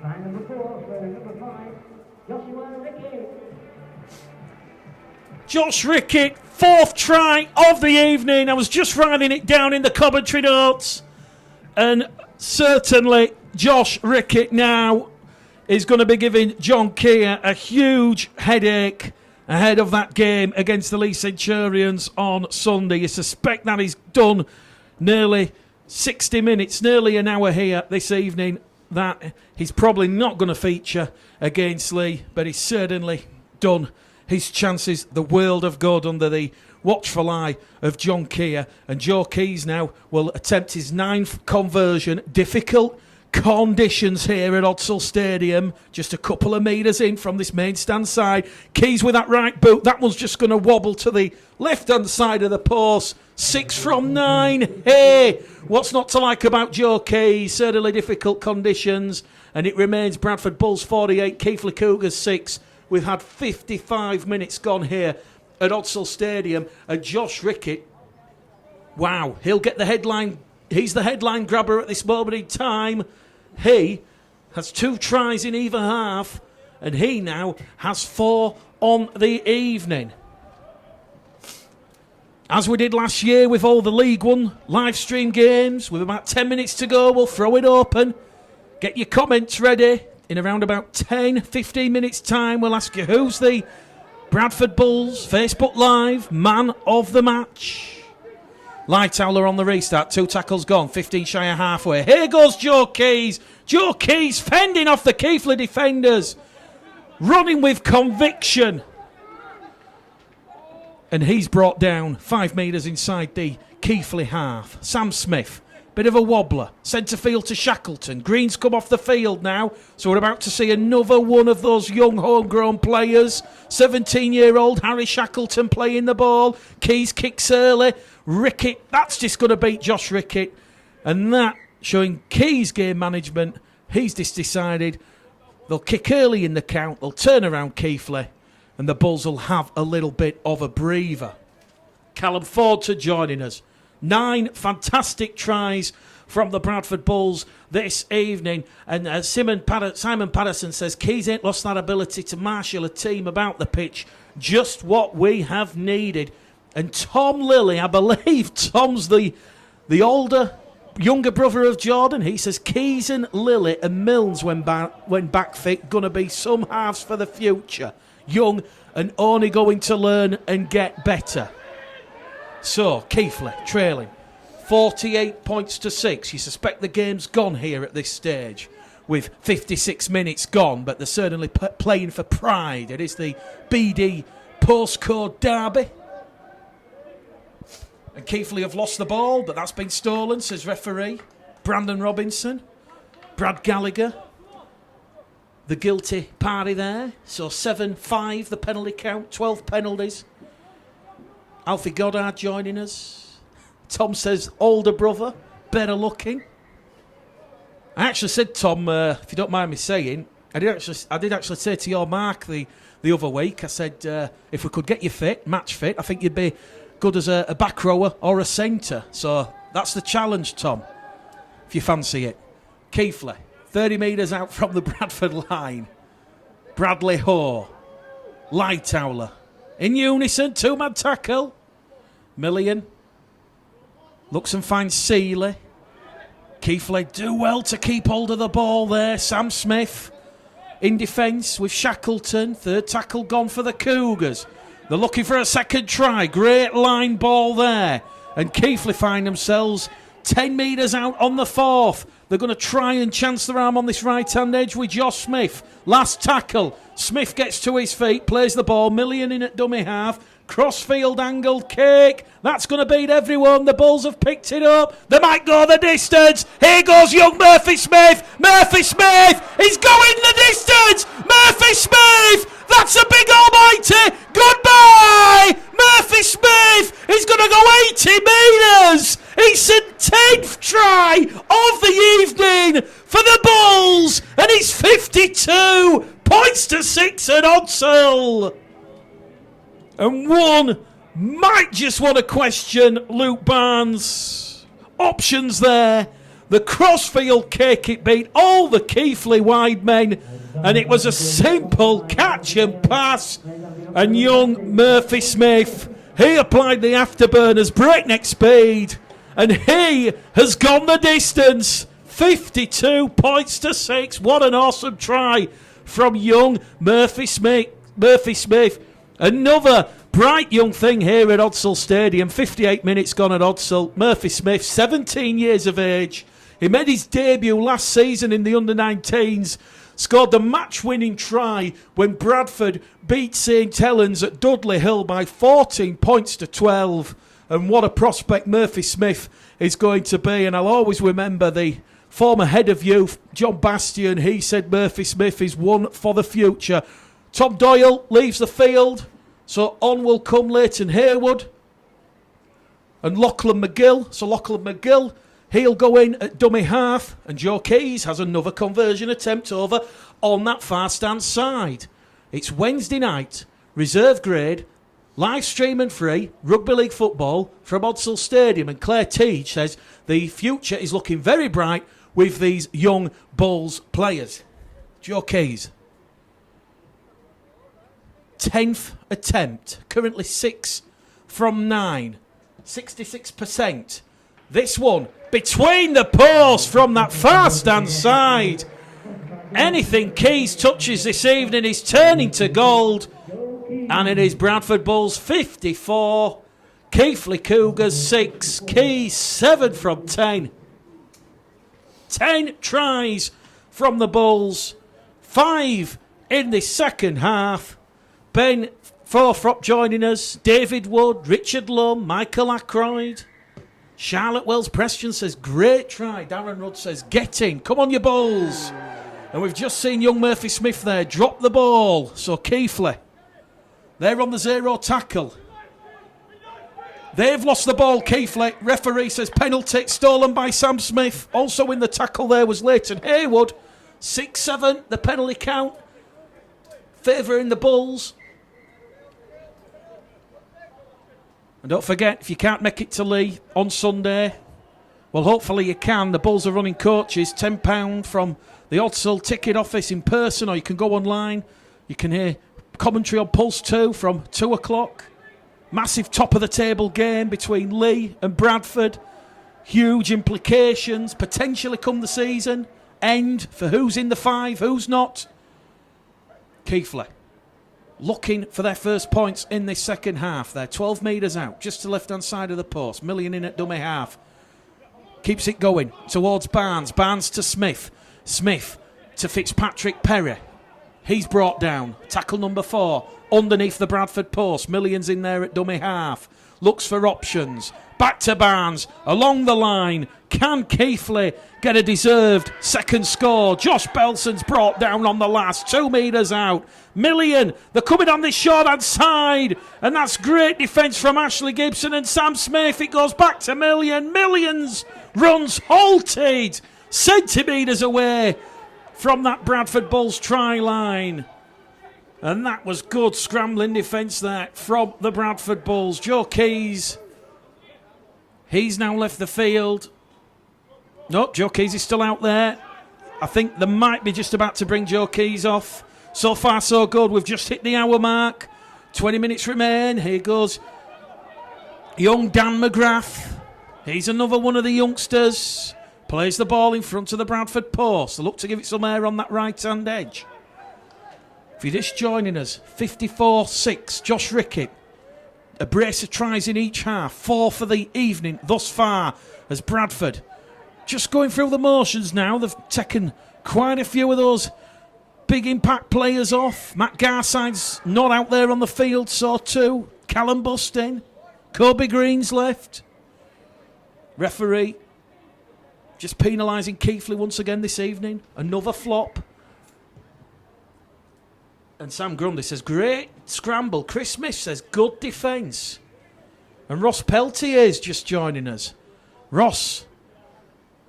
line number 4 for number 5, Joshua Rickett. Josh Rickett, 4th try of the evening. I was just writing it down in the commentary notes. And certainly Josh Rickett now is going to be giving John Keir a huge headache ahead of that game against the Leigh Centurions on Sunday. You suspect that he's done nearly 60 minutes, nearly an hour here this evening, that he's probably not going to feature against Leigh, but he's certainly done his chances the world of good under the watchful eye of John Keir. And Joe Keys now will attempt his 9th conversion. Difficult conditions here at Odsal Stadium, just a couple of metres in from this main stand side. Keys with that right boot, that one's just going to wobble to the left hand side of the post. 6 from 9. Hey, what's not to like about Joe Keys? Certainly difficult conditions, and it remains Bradford Bulls 48, Keighley Cougars 6. We've had 55 minutes gone here at Odsal Stadium, and Josh Rickett, wow, he'll get the headline. He's the headline grabber at this moment in time. He has 2 tries in either half, and he now has 4 on the evening. As we did last year with all the League One live stream games, with about 10 minutes to go, we'll throw it open. Get your comments ready. In around about 10-15 minutes time, we'll ask you who's the Bradford Bulls Facebook Live man of the match. Lightower on the restart. 2 tackles gone. 15 shy of halfway. Here goes Joe Keys. Joe Keys fending off the Keighley defenders. Running with conviction. And he's brought down 5 metres inside the Keighley half. Sam Smith. Bit of a wobbler. Centre field to Shackleton. Green's come off the field now. So we're about to see another one of those young homegrown players. 17-year-old Harry Shackleton playing the ball. Keys kicks early. Rickett, that's just going to beat Josh Rickett. And that, showing Keys' game management, he's just decided they'll kick early in the count. They'll turn around Keighley. And the Bulls will have a little bit of a breather. Callum Ford to joining us. 9 fantastic tries from the Bradford Bulls this evening. And Simon Patterson says Keys ain't lost that ability to marshal a team about the pitch. Just what we have needed. And Tom Lilly, I believe Tom's the younger brother of Jordan. He says Keys and Lilly and Milnes when back fit, going to be some halves for the future. Young and only going to learn and get better. So, Keighley trailing 48 points to 6. You suspect the game's gone here at this stage with 56 minutes gone, but they're certainly playing for pride. It is the BD postcode derby. And Keighley have lost the ball, but that's been stolen, says referee Brandon Robinson. Brad Gallagher, the guilty party there. So 7-5 the penalty count, 12 penalties. Alfie Goddard joining us. Tom says older brother, better looking. I actually said, Tom, if you don't mind me saying, I did actually say to your mark the other week, I said, if we could get you fit, match fit, I think you'd be good as a back rower or a centre. So That's the challenge, Tom, if you fancy it. Keighley, 30 metres out from the Bradford line. Bradley Hoare, Lightower. In unison, two-man tackle. Million looks and finds Seeley. Keighley do well to keep hold of the ball there. Sam Smith in defence with Shackleton. Third tackle gone for the Cougars. They're looking for a second try. Great line ball there. And Keighley find themselves 10 metres out on the fourth. They're going to try and chance their arm on this right-hand edge with Josh Smith. Last tackle. Smith gets to his feet, plays the ball. Million in at dummy half. Crossfield angled kick. That's going to beat everyone. The Bulls have picked it up. They might go the distance. Here goes young Murphy Smith. Murphy Smith. He's going the distance. Murphy Smith. That's a big almighty. Goodbye. Murphy Smith is going to go 80 metres. It's a 10th try of the evening for the Bulls. And it's 52 points to 6 at Odsal. And one might just want to question Luke Barnes' options there. The crossfield kick, it beat all the Keighley wide men. And it was a simple catch and pass. And young Murphy Smith, he applied the afterburners, breakneck speed. And he has gone the distance. 52 points to 6. What an awesome try from young Murphy Smith. Another bright young thing here at Odsal Stadium. 58 minutes gone at Odsal. Murphy Smith, 17 years of age. He made his debut last season in the under-19s. Scored the match-winning try when Bradford beat St Helens at Dudley Hill by 14 points to 12. And what a prospect Murphy Smith is going to be. And I'll always remember the former head of youth, John Bastian. He said Murphy Smith is one for the future. Tom Doyle leaves the field, so on will come Leighton Haywood and Lachlan McGill. So Lachlan McGill, he'll go in at dummy half, and Joe Keys has another conversion attempt over on that far stand side. It's Wednesday night, reserve grade, live stream and free, rugby league football from Odsal Stadium, and Claire Teague says the future is looking very bright with these young Bulls players. Joe Keys. 10th attempt, currently 6 from 9, 66%. This one between the posts from that far stand side. Anything Keys touches this evening is turning to gold, and it is Bradford Bulls 54, Keighley Cougars 6, Keys 7 from 10. 10 tries from the Bulls, 5 in the second half. Ben Forthrop joining us, David Wood, Richard Lum, Michael Ackroyd, Charlotte Wells Preston says, great try. Darren Rudd says, get in, come on you Bulls. And we've just seen young Murphy Smith there drop the ball. So Keighley, they're on the zero tackle. They've lost the ball, Keighley. Referee says penalty stolen by Sam Smith. Also in the tackle there was Leighton Haywood. 6-7, the penalty count, favouring the Bulls. And don't forget, if you can't make it to Lee on Sunday, well, hopefully you can. The Bulls are running coaches, £10 from the Odsal ticket office in person, or you can go online. You can hear commentary on Pulse 2 from 2 o'clock. Massive top-of-the-table game between Lee and Bradford. Huge implications, potentially come the season. End for who's in the 5, who's not. Keighley looking for their first points in this second half. They're 12 metres out, just to the left-hand side of the post. Million in at dummy half. Keeps it going towards Barnes. Barnes to Smith. Smith to Fitzpatrick Perry. He's brought down. Tackle number 4. Underneath the Bradford post. Millions in there at dummy half. Looks for options. Back to Barnes. Along the line. Can Keighley get a deserved second score? Josh Belson's brought down on the last. 2 metres out. Million. They're coming on this short-hand side. And that's great defence from Ashley Gibson and Sam Smith. It goes back to Million. Millions runs halted. Centimetres away from that Bradford Bulls try line. And that was good scrambling defence there from the Bradford Bulls. Joe Keys, He's now left the field. No, Joe Keys is still out there. I think they might be just about to bring Joe Keys off. So far, so good. We've just hit the hour mark. 20 minutes remain. Here goes young Dan McGrath. He's another one of the youngsters. Plays the ball in front of the Bradford post. They look to give it some air on that right-hand edge. If you're just joining us, 54-6, Josh Rickett. A brace of tries in each half. 4 for the evening thus far as Bradford just going through the motions now. They've taken quite a few of those big impact players off. Matt Garside's not out there on the field, so too. Callum Bustin. Kobe Green's left. Referee just penalising Keighley once again this evening. Another flop. And Sam Grundy says, great scramble. Chris Smith says, good defence. And Ross Peltier is just joining us. Ross,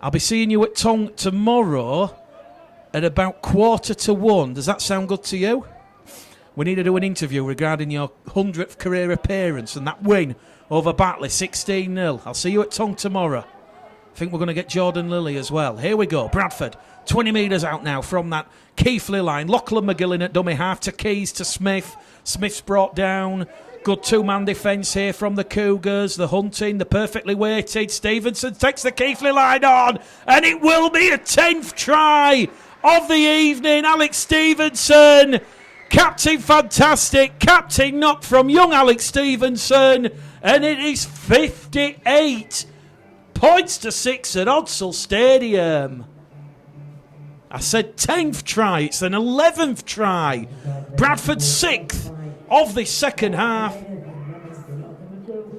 I'll be seeing you at Tongue tomorrow at about 1:45. Does that sound good to you? We need to do an interview regarding your 100th career appearance and that win over Batley, 16-0. I'll see you at Tongue tomorrow. I think we're going to get Jordan Lilly as well. Here we go. Bradford, 20 metres out now from that Keighley line. Lachlan McGillen at dummy half to Keys to Smith. Smith's brought down. Good two-man defence here from the Cougars. The hunting, the perfectly weighted. Stevenson takes the Keighley line on. And it will be a 10th try of the evening. Alex Stevenson. Captain fantastic. Captain knock from young Alex Stevenson. And it is 58 points to 6 at Odsal Stadium. I said 10th try. It's an 11th try. Bradford's 6th of the second half.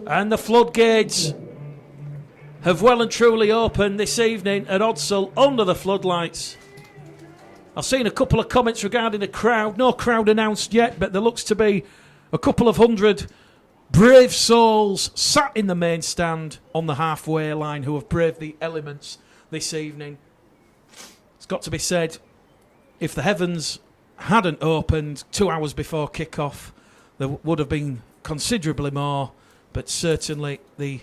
And the floodgates have well and truly opened this evening at Odsal under the floodlights. I've seen a couple of comments regarding the crowd. No crowd announced yet, but there looks to be a couple of hundred brave souls sat in the main stand on the halfway line who have braved the elements this evening. It's got to be said, if the heavens hadn't opened 2 hours before kick-off, there would have been considerably more, but certainly the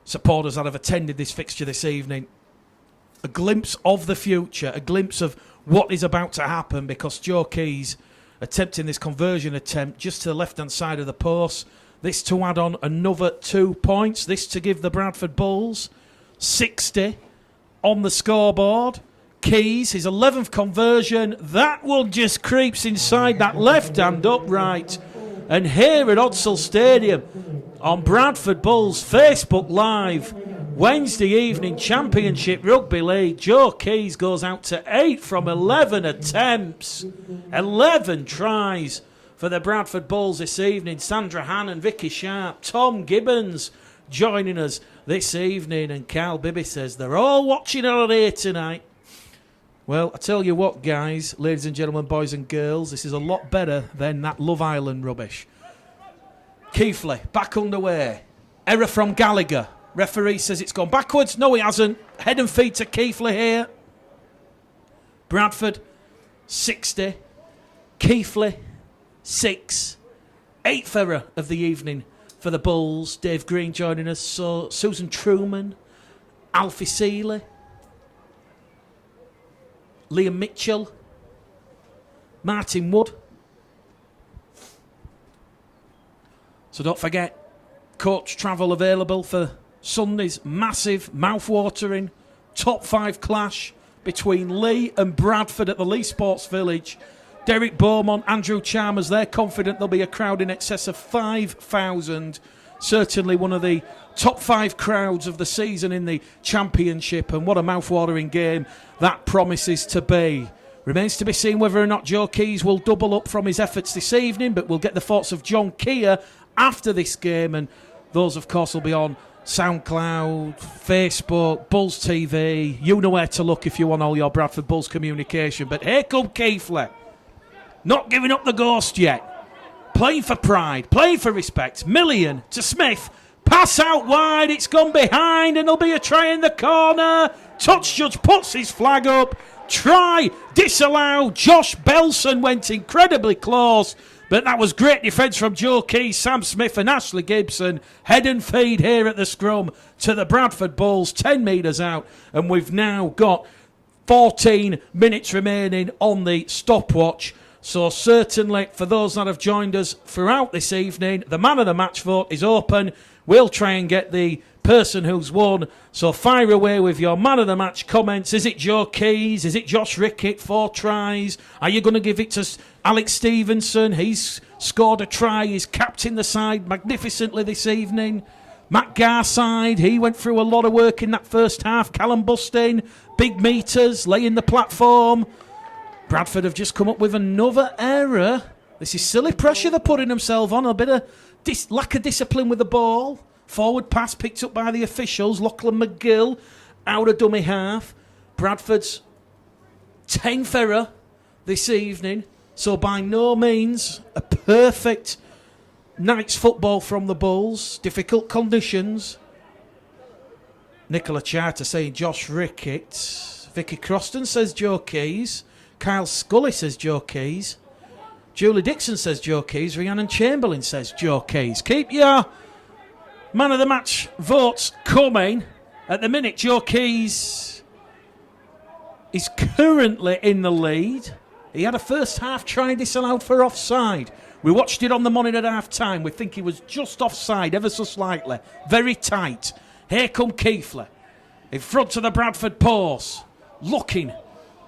supporters that have attended this fixture this evening, a glimpse of the future, a glimpse of what is about to happen, because Joe Keys attempting this conversion attempt just to the left-hand side of the post. This to add on another 2 points. This to give the Bradford Bulls 60 on the scoreboard. Keys, his 11th conversion. That one just creeps inside that left-hand upright. And here at Odsal Stadium on Bradford Bulls Facebook Live, Wednesday evening Championship Rugby League, Joe Keys goes out to 8 from 11 attempts. 11 tries for the Bradford Bulls this evening. Sandra Hannon, Vicky Sharp, Tom Gibbons joining us this evening. And Carl Bibby says they're all watching on here tonight. Well, I tell you what, guys, ladies and gentlemen, boys and girls, this is a lot better than that Love Island rubbish. Keighley, back underway. Error from Gallagher. Referee says it's gone backwards. No, he hasn't. Head and feet to Keighley here. Bradford, 60. Keighley, 6. 8th error of the evening for the Bulls. Dave Green joining us. So Susan Truman, Alfie Seeley, Liam Mitchell, Martin Wood. So don't forget, coach travel available for Sunday's massive, mouth-watering top 5 clash between Lee and Bradford at the Lee Sports Village. Derek Beaumont, Andrew Chalmers, they're confident there'll be a crowd in excess of 5,000. Certainly one of the top 5 crowds of the season in the Championship, and what a mouth-watering game that promises to be. Remains to be seen whether or not Joe Keys will double up from his efforts this evening, but we'll get the thoughts of John Keir after this game, and those, of course, will be on SoundCloud, Facebook, Bulls TV. You know where to look if you want all your Bradford Bulls communication. But here come Keighley. Not giving up the ghost yet. Playing for pride, playing for respect. Million to Smith. Pass out wide, it's gone behind, and there'll be a try in the corner. Touch judge puts his flag up. Try disallowed. Josh Belson went incredibly close, But that was great defence from Joe Keys, Sam Smith and Ashley Gibson. Head and feed here at the scrum to the Bradford Bulls, 10 metres out. And we've now got 14 minutes remaining on the stopwatch. So certainly for those that have joined us throughout this evening, the man of the match vote is open. We'll try and get the person who's won. So fire away with your man of the match comments. Is it Joe Keys? Is it Josh Rickett? 4 tries. Are you going to give it to Alex Stevenson? He's scored a try. He's captained the side magnificently this evening. Matt Garside, he went through a lot of work in that first half. Callum Bustin, big meters, laying the platform. Bradford have just come up with another error. This is silly pressure they're putting themselves on. A bit of lack of discipline with the ball. Forward pass picked up by the officials. Lachlan McGill out of dummy half. Bradford's 10th error this evening. So by no means a perfect night's football from the Bulls. Difficult conditions. Nicola Charter saying Josh Rickett. Vicky Croston says Joe Keys. Kyle Scully says Joe Keys. Julie Dixon says Joe Keys. Rhiannon Chamberlain says Joe Keys. Keep your man of the match votes coming. At the minute, Joe Keys is currently in the lead. He had a first half try disallowed for offside. We watched it on the monitor at half time. We think he was just offside, ever so slightly. Very tight. Here come Keighley in front of the Bradford post, looking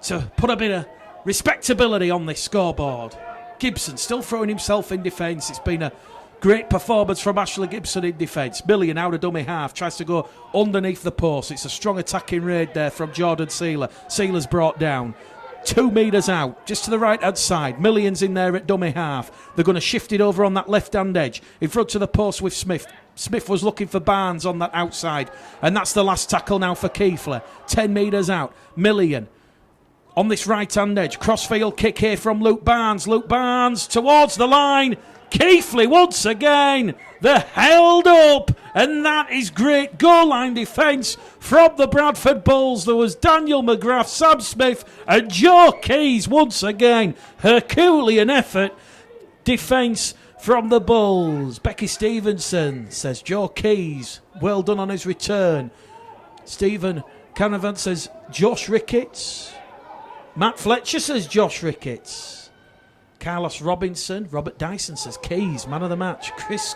to put a bit of respectability on this scoreboard. Gibson still throwing himself in defence. It's been a great performance from Ashley Gibson in defence. Million out of dummy half. Tries to go underneath the post. It's a strong attacking raid there from Jordan Sealer. Sealer's brought down. 2 metres out, just to the right-hand side. Millions in there at dummy half. They're going to shift it over on that left-hand edge. In front of the post with Smith. Smith was looking for Barnes on that outside. And that's the last tackle now for Keighley. 10 metres out. Million on this right-hand edge. Crossfield kick here from Luke Barnes. Luke Barnes towards the line. Keighley once again. They're held up. And that is great goal line defence from the Bradford Bulls. There was Daniel McGrath, Sam Smith and Joe Keys once again. Herculean effort. Defence from the Bulls. Becky Stevenson says Joe Keys. Well done on his return. Stephen Canavan says Josh Ricketts. Matt Fletcher says Josh Ricketts. Carlos Robinson. Robert Dyson says Keys, man of the match. Chris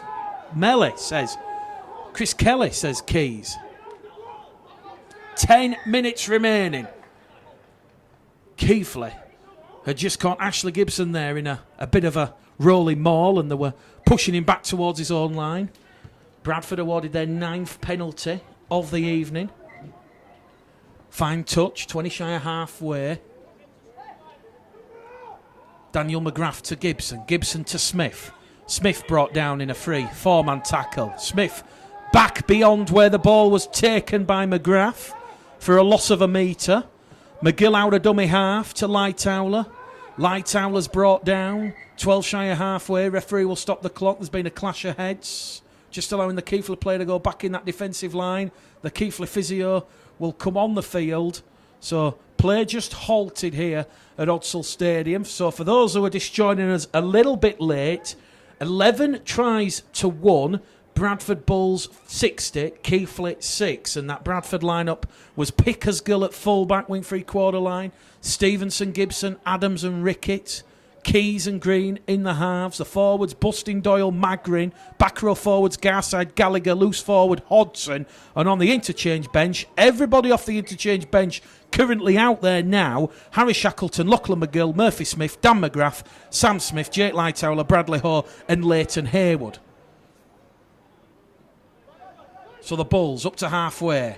Kelly says Keys. 10 minutes remaining. Keighley had just caught Ashley Gibson there in a bit of a rolling maul, and they were pushing him back towards his own line. Bradford awarded their 9th penalty of the evening. Fine touch, 20 shy of halfway. Daniel McGrath to Gibson. Gibson to Smith. Smith brought down in a free 4-man tackle. Smith back beyond where the ball was taken by McGrath for a loss of a metre. McGill out of dummy half to Lightower. Lightower's brought down. 12 shy of halfway. Referee will stop the clock. There's been a clash of heads. Just allowing the Keighley player to go back in that defensive line. The Keighley physio will come on the field. So play just halted here at Odsal Stadium. So for those who are just joining us a little bit late, 11 tries to 1. Bradford Bulls 60, Keighley 6. And that Bradford lineup was Pickersgill at fullback, wing 3/4 line. Stevenson, Gibson, Adams and Rickett. Keys and Green in the halves. The forwards, Busting, Doyle, Magrin. Back row forwards, Garside, Gallagher. Loose forward, Hodson. And on the interchange bench, everybody off the interchange bench currently out there now. Harry Shackleton, Lachlan McGill, Murphy Smith, Dan McGrath, Sam Smith, Jake Lightower, Bradley Ho and Leighton Haywood. So the Bulls up to halfway.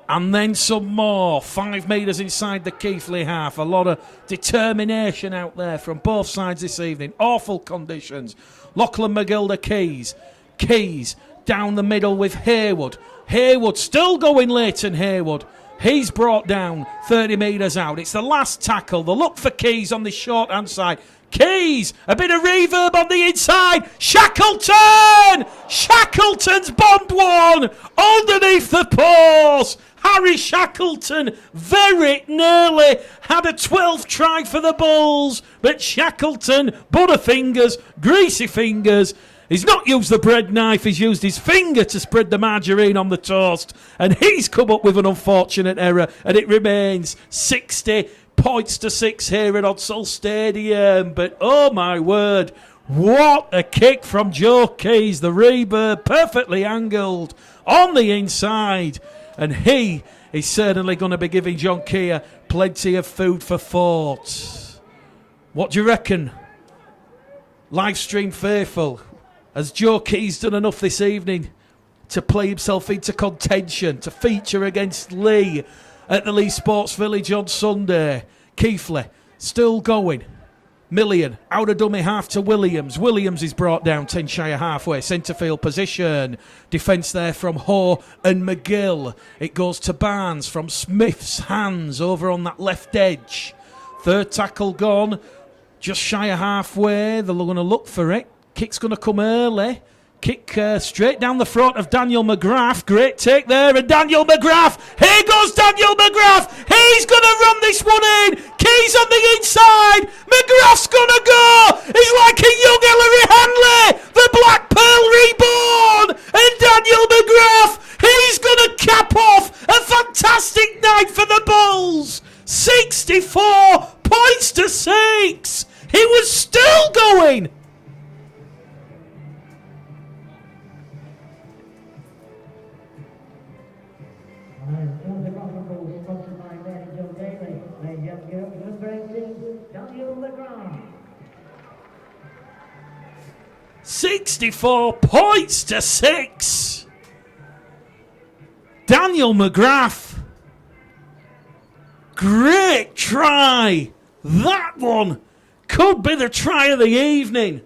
And then some more. 5 metres inside the Keighley half. A lot of determination out there from both sides this evening. Awful conditions. Lachlan McGill to Keys. Keys down the middle with Haywood. Haywood still going Leighton Haywood. He's brought down 30 metres out. It's the last tackle. The look for Keys on the short-hand side. Keys, a bit of reverb on the inside. Shackleton! Shackleton's bombed one underneath the post. Harry Shackleton very nearly had a 12th try for the Bulls, but Shackleton, butterfingers, greasy fingers. He's not used the bread knife, he's used his finger to spread the margarine on the toast, and he's come up with an unfortunate error, and it remains 60 points to 6 here at Odsal Stadium. But oh my word, what a kick from Joe Keys, the reverb perfectly angled on the inside, and he is certainly going to be giving John Keir plenty of food for thought. What do you reckon, live stream faithful? Has Joe Keys done enough this evening to play himself into contention, to feature against Lee at the Lee Sports Village on Sunday? Keighley still going. Million out of dummy half to Williams. Williams is brought down 10 shy of halfway. Centre field position. Defence there from Ho and McGill. It goes to Barnes from Smith's hands over on that left edge. Third tackle gone. Just shy of halfway. They're going to look for it. Kick's going to come early. Kick straight down the front of Daniel McGrath. Great take there. And Daniel McGrath. Here goes Daniel McGrath. He's going to run this one in. Keys on the inside. McGrath's going to go. He's like a young Ellery Hanley. The Black Pearl reborn. And Daniel McGrath. He's going to cap off a fantastic night for the Bulls. 64 points to 6. He was still going. The Bradford Bulls, sponsored by John Keighley. Ladies and gentlemen, number 18, Daniel McGrath. 64 points to 6. Daniel McGrath. Great try. That one could be the try of the evening.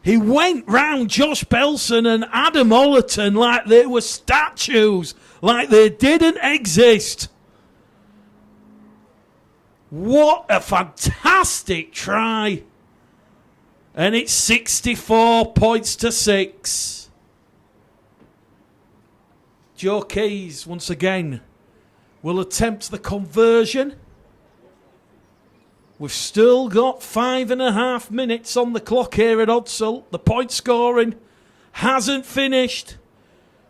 He went round Josh Belson and Adam Ollerton like they were statues, like they didn't exist. What a fantastic try. And it's 64 points to 6. Joe Keys, once again, will attempt the conversion. We've still got 5.5 minutes on the clock here at Odsal. The point scoring hasn't finished.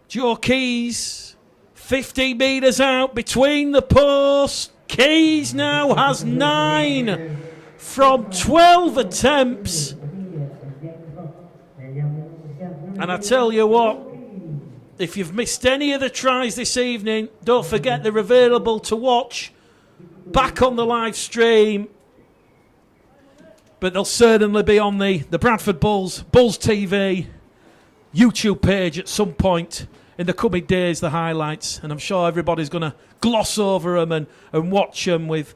Joe Keys, 50 metres out between the posts. Keys now has 9 from 12 attempts. And I tell you what, if you've missed any of the tries this evening, don't forget they're available to watch back on the live stream. But they'll certainly be on the Bradford Bulls TV YouTube page at some point in the coming days, the highlights. And I'm sure everybody's going to gloss over them and watch them with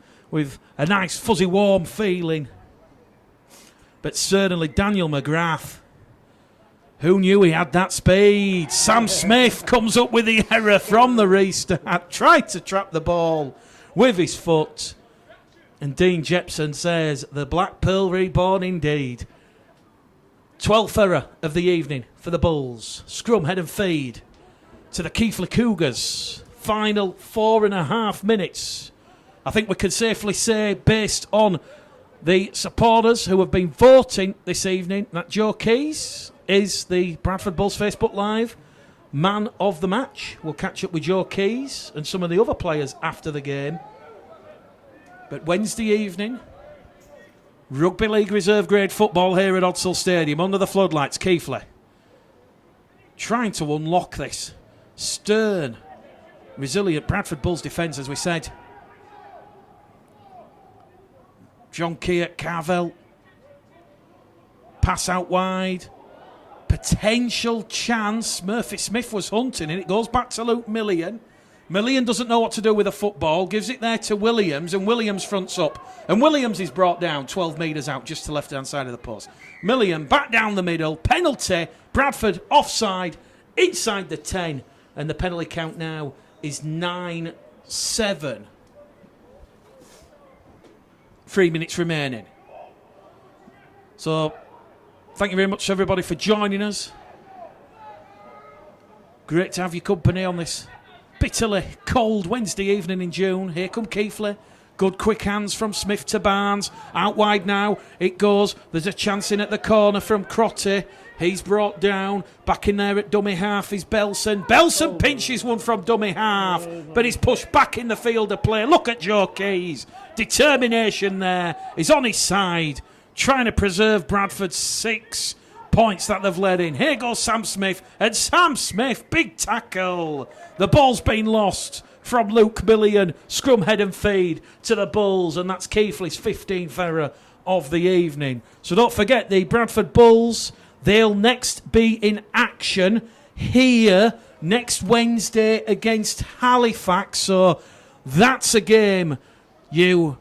a nice, fuzzy, warm feeling. But certainly Daniel McGrath, who knew he had that speed? Sam Smith comes up with the error from the restart. Tried to trap the ball with his foot. And Dean Jepson says, the Black Pearl reborn indeed. 12th error of the evening for the Bulls. Scrum, head and feed to the Keighley Cougars. Final 4.5 minutes. I think we can safely say, based on the supporters who have been voting this evening, that Joe Keys is the Bradford Bulls Facebook Live man of the match. We'll catch up with Joe Keys and some of the other players after the game. But Wednesday evening, Rugby League reserve grade football here at Odsal Stadium under the floodlights. Keighley trying to unlock this stern, resilient Bradford Bulls defence, as we said. John Keir, Carvel, pass out wide, potential chance. Murphy Smith was hunting, and it goes back to Luke Millian. Millian doesn't know what to do with a football, gives it there to Williams, and Williams fronts up. And Williams is brought down 12 metres out, just to the left-hand side of the post. Millian back down the middle, penalty, Bradford offside, inside the 10. and the penalty count now is 9-7. 3 minutes remaining. So, thank you very much, everybody, for joining us. Great to have your company on this bitterly cold Wednesday evening in June. Here come Keighley. Good quick hands from Smith to Barnes. Out wide now it goes. There's a chance in at the corner from Crotty. He's brought down. Back in there at dummy half is Belson. Belson pinches one from dummy half, but he's pushed back in the field of play. Look at Joe Keys. Determination there. He's on his side, trying to preserve Bradford's 6 points that they've let in. Here goes Sam Smith, and Sam Smith, big tackle. The ball's been lost from Luke Millian, scrum head and feed to the Bulls, and that's Keighley's 15th error of the evening. So don't forget, the Bradford Bulls, they'll next be in action here next Wednesday against Halifax. So that's a game you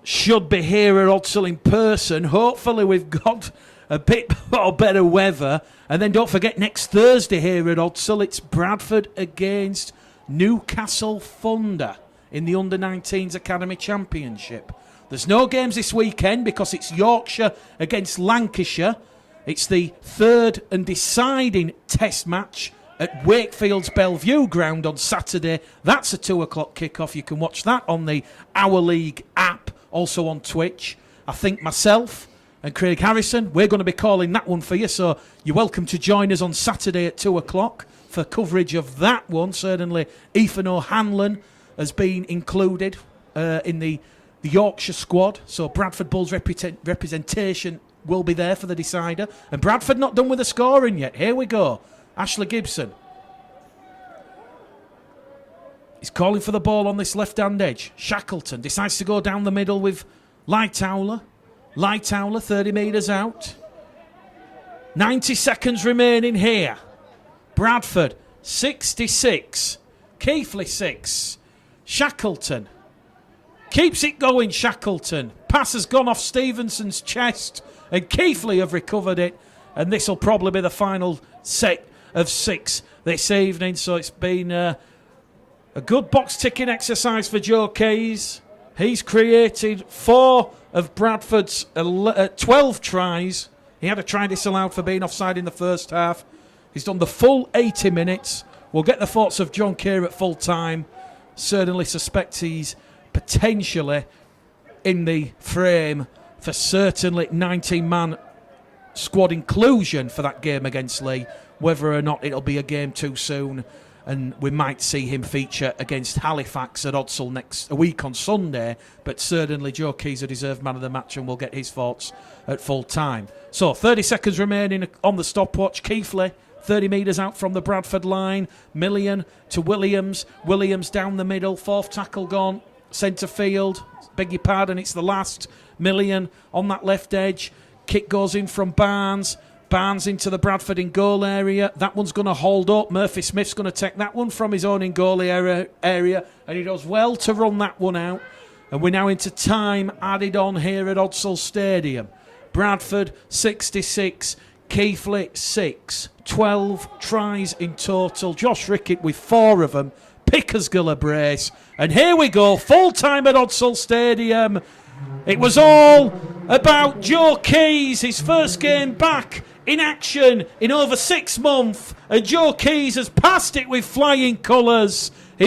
should be here at Odsal in person. Hopefully we've got a bit more better weather. And then don't forget, next Thursday here at Odsal, it's Bradford against Newcastle Thunder in the Under-19s Academy Championship. There's no games this weekend because it's Yorkshire against Lancashire. It's the third and deciding test match at Wakefield's Bellevue ground on Saturday. That's a 2 o'clock kickoff. You can watch that on the Our League app, also on Twitch. I think myself and Craig Harrison, we're going to be calling that one for you, so you're welcome to join us on Saturday at 2 o'clock for coverage of that one. Certainly Ethan O'Hanlon has been included in the Yorkshire squad, so Bradford Bulls representation will be there for the decider. And Bradford not done with the scoring yet. Here we go. Ashley Gibson. He's calling for the ball on this left-hand edge. Shackleton decides to go down the middle with Lightower. Lightower, 30 metres out. 90 seconds remaining here. Bradford, 66. Keighley, 6. Shackleton. Keeps it going, Shackleton. Pass has gone off Stevenson's chest, and Keighley have recovered it. And this will probably be the final set of 6 this evening. So it's been a good box-ticking exercise for Joe Keys. He's created 4 of Bradford's 12 tries. He had a try disallowed for being offside in the first half. He's done the full 80 minutes. We'll get the thoughts of John Kerr at full time. Certainly suspect he's potentially in the frame for certainly 19-man squad inclusion for that game against Leigh. Whether or not it'll be a game too soon, and we might see him feature against Halifax at Odsal next week on Sunday, but certainly Joe Keys a deserved man of the match, and we'll get his thoughts at full time. So 30 seconds remaining on the stopwatch. Keighley 30 metres out from the Bradford line. Millian to Williams. Williams down the middle. 4th tackle gone. Centre field. Beg your pardon, it's the last. Millian on that left edge. Kick goes in from Barnes. Barnes into the Bradford in goal area. That one's going to hold up. Murphy Smith's going to take that one from his own in goal area. And he does well to run that one out. And we're now into time added on here at Odsal Stadium. Bradford 66. Keighley 6. 12 tries in total. Josh Rickett with 4 of them. Pickersgill a brace. And here we go. Full time at Odsal Stadium. It was all about Joe Keys, his first game back in action in over 6 months. And Joe Keys has passed it with flying colours.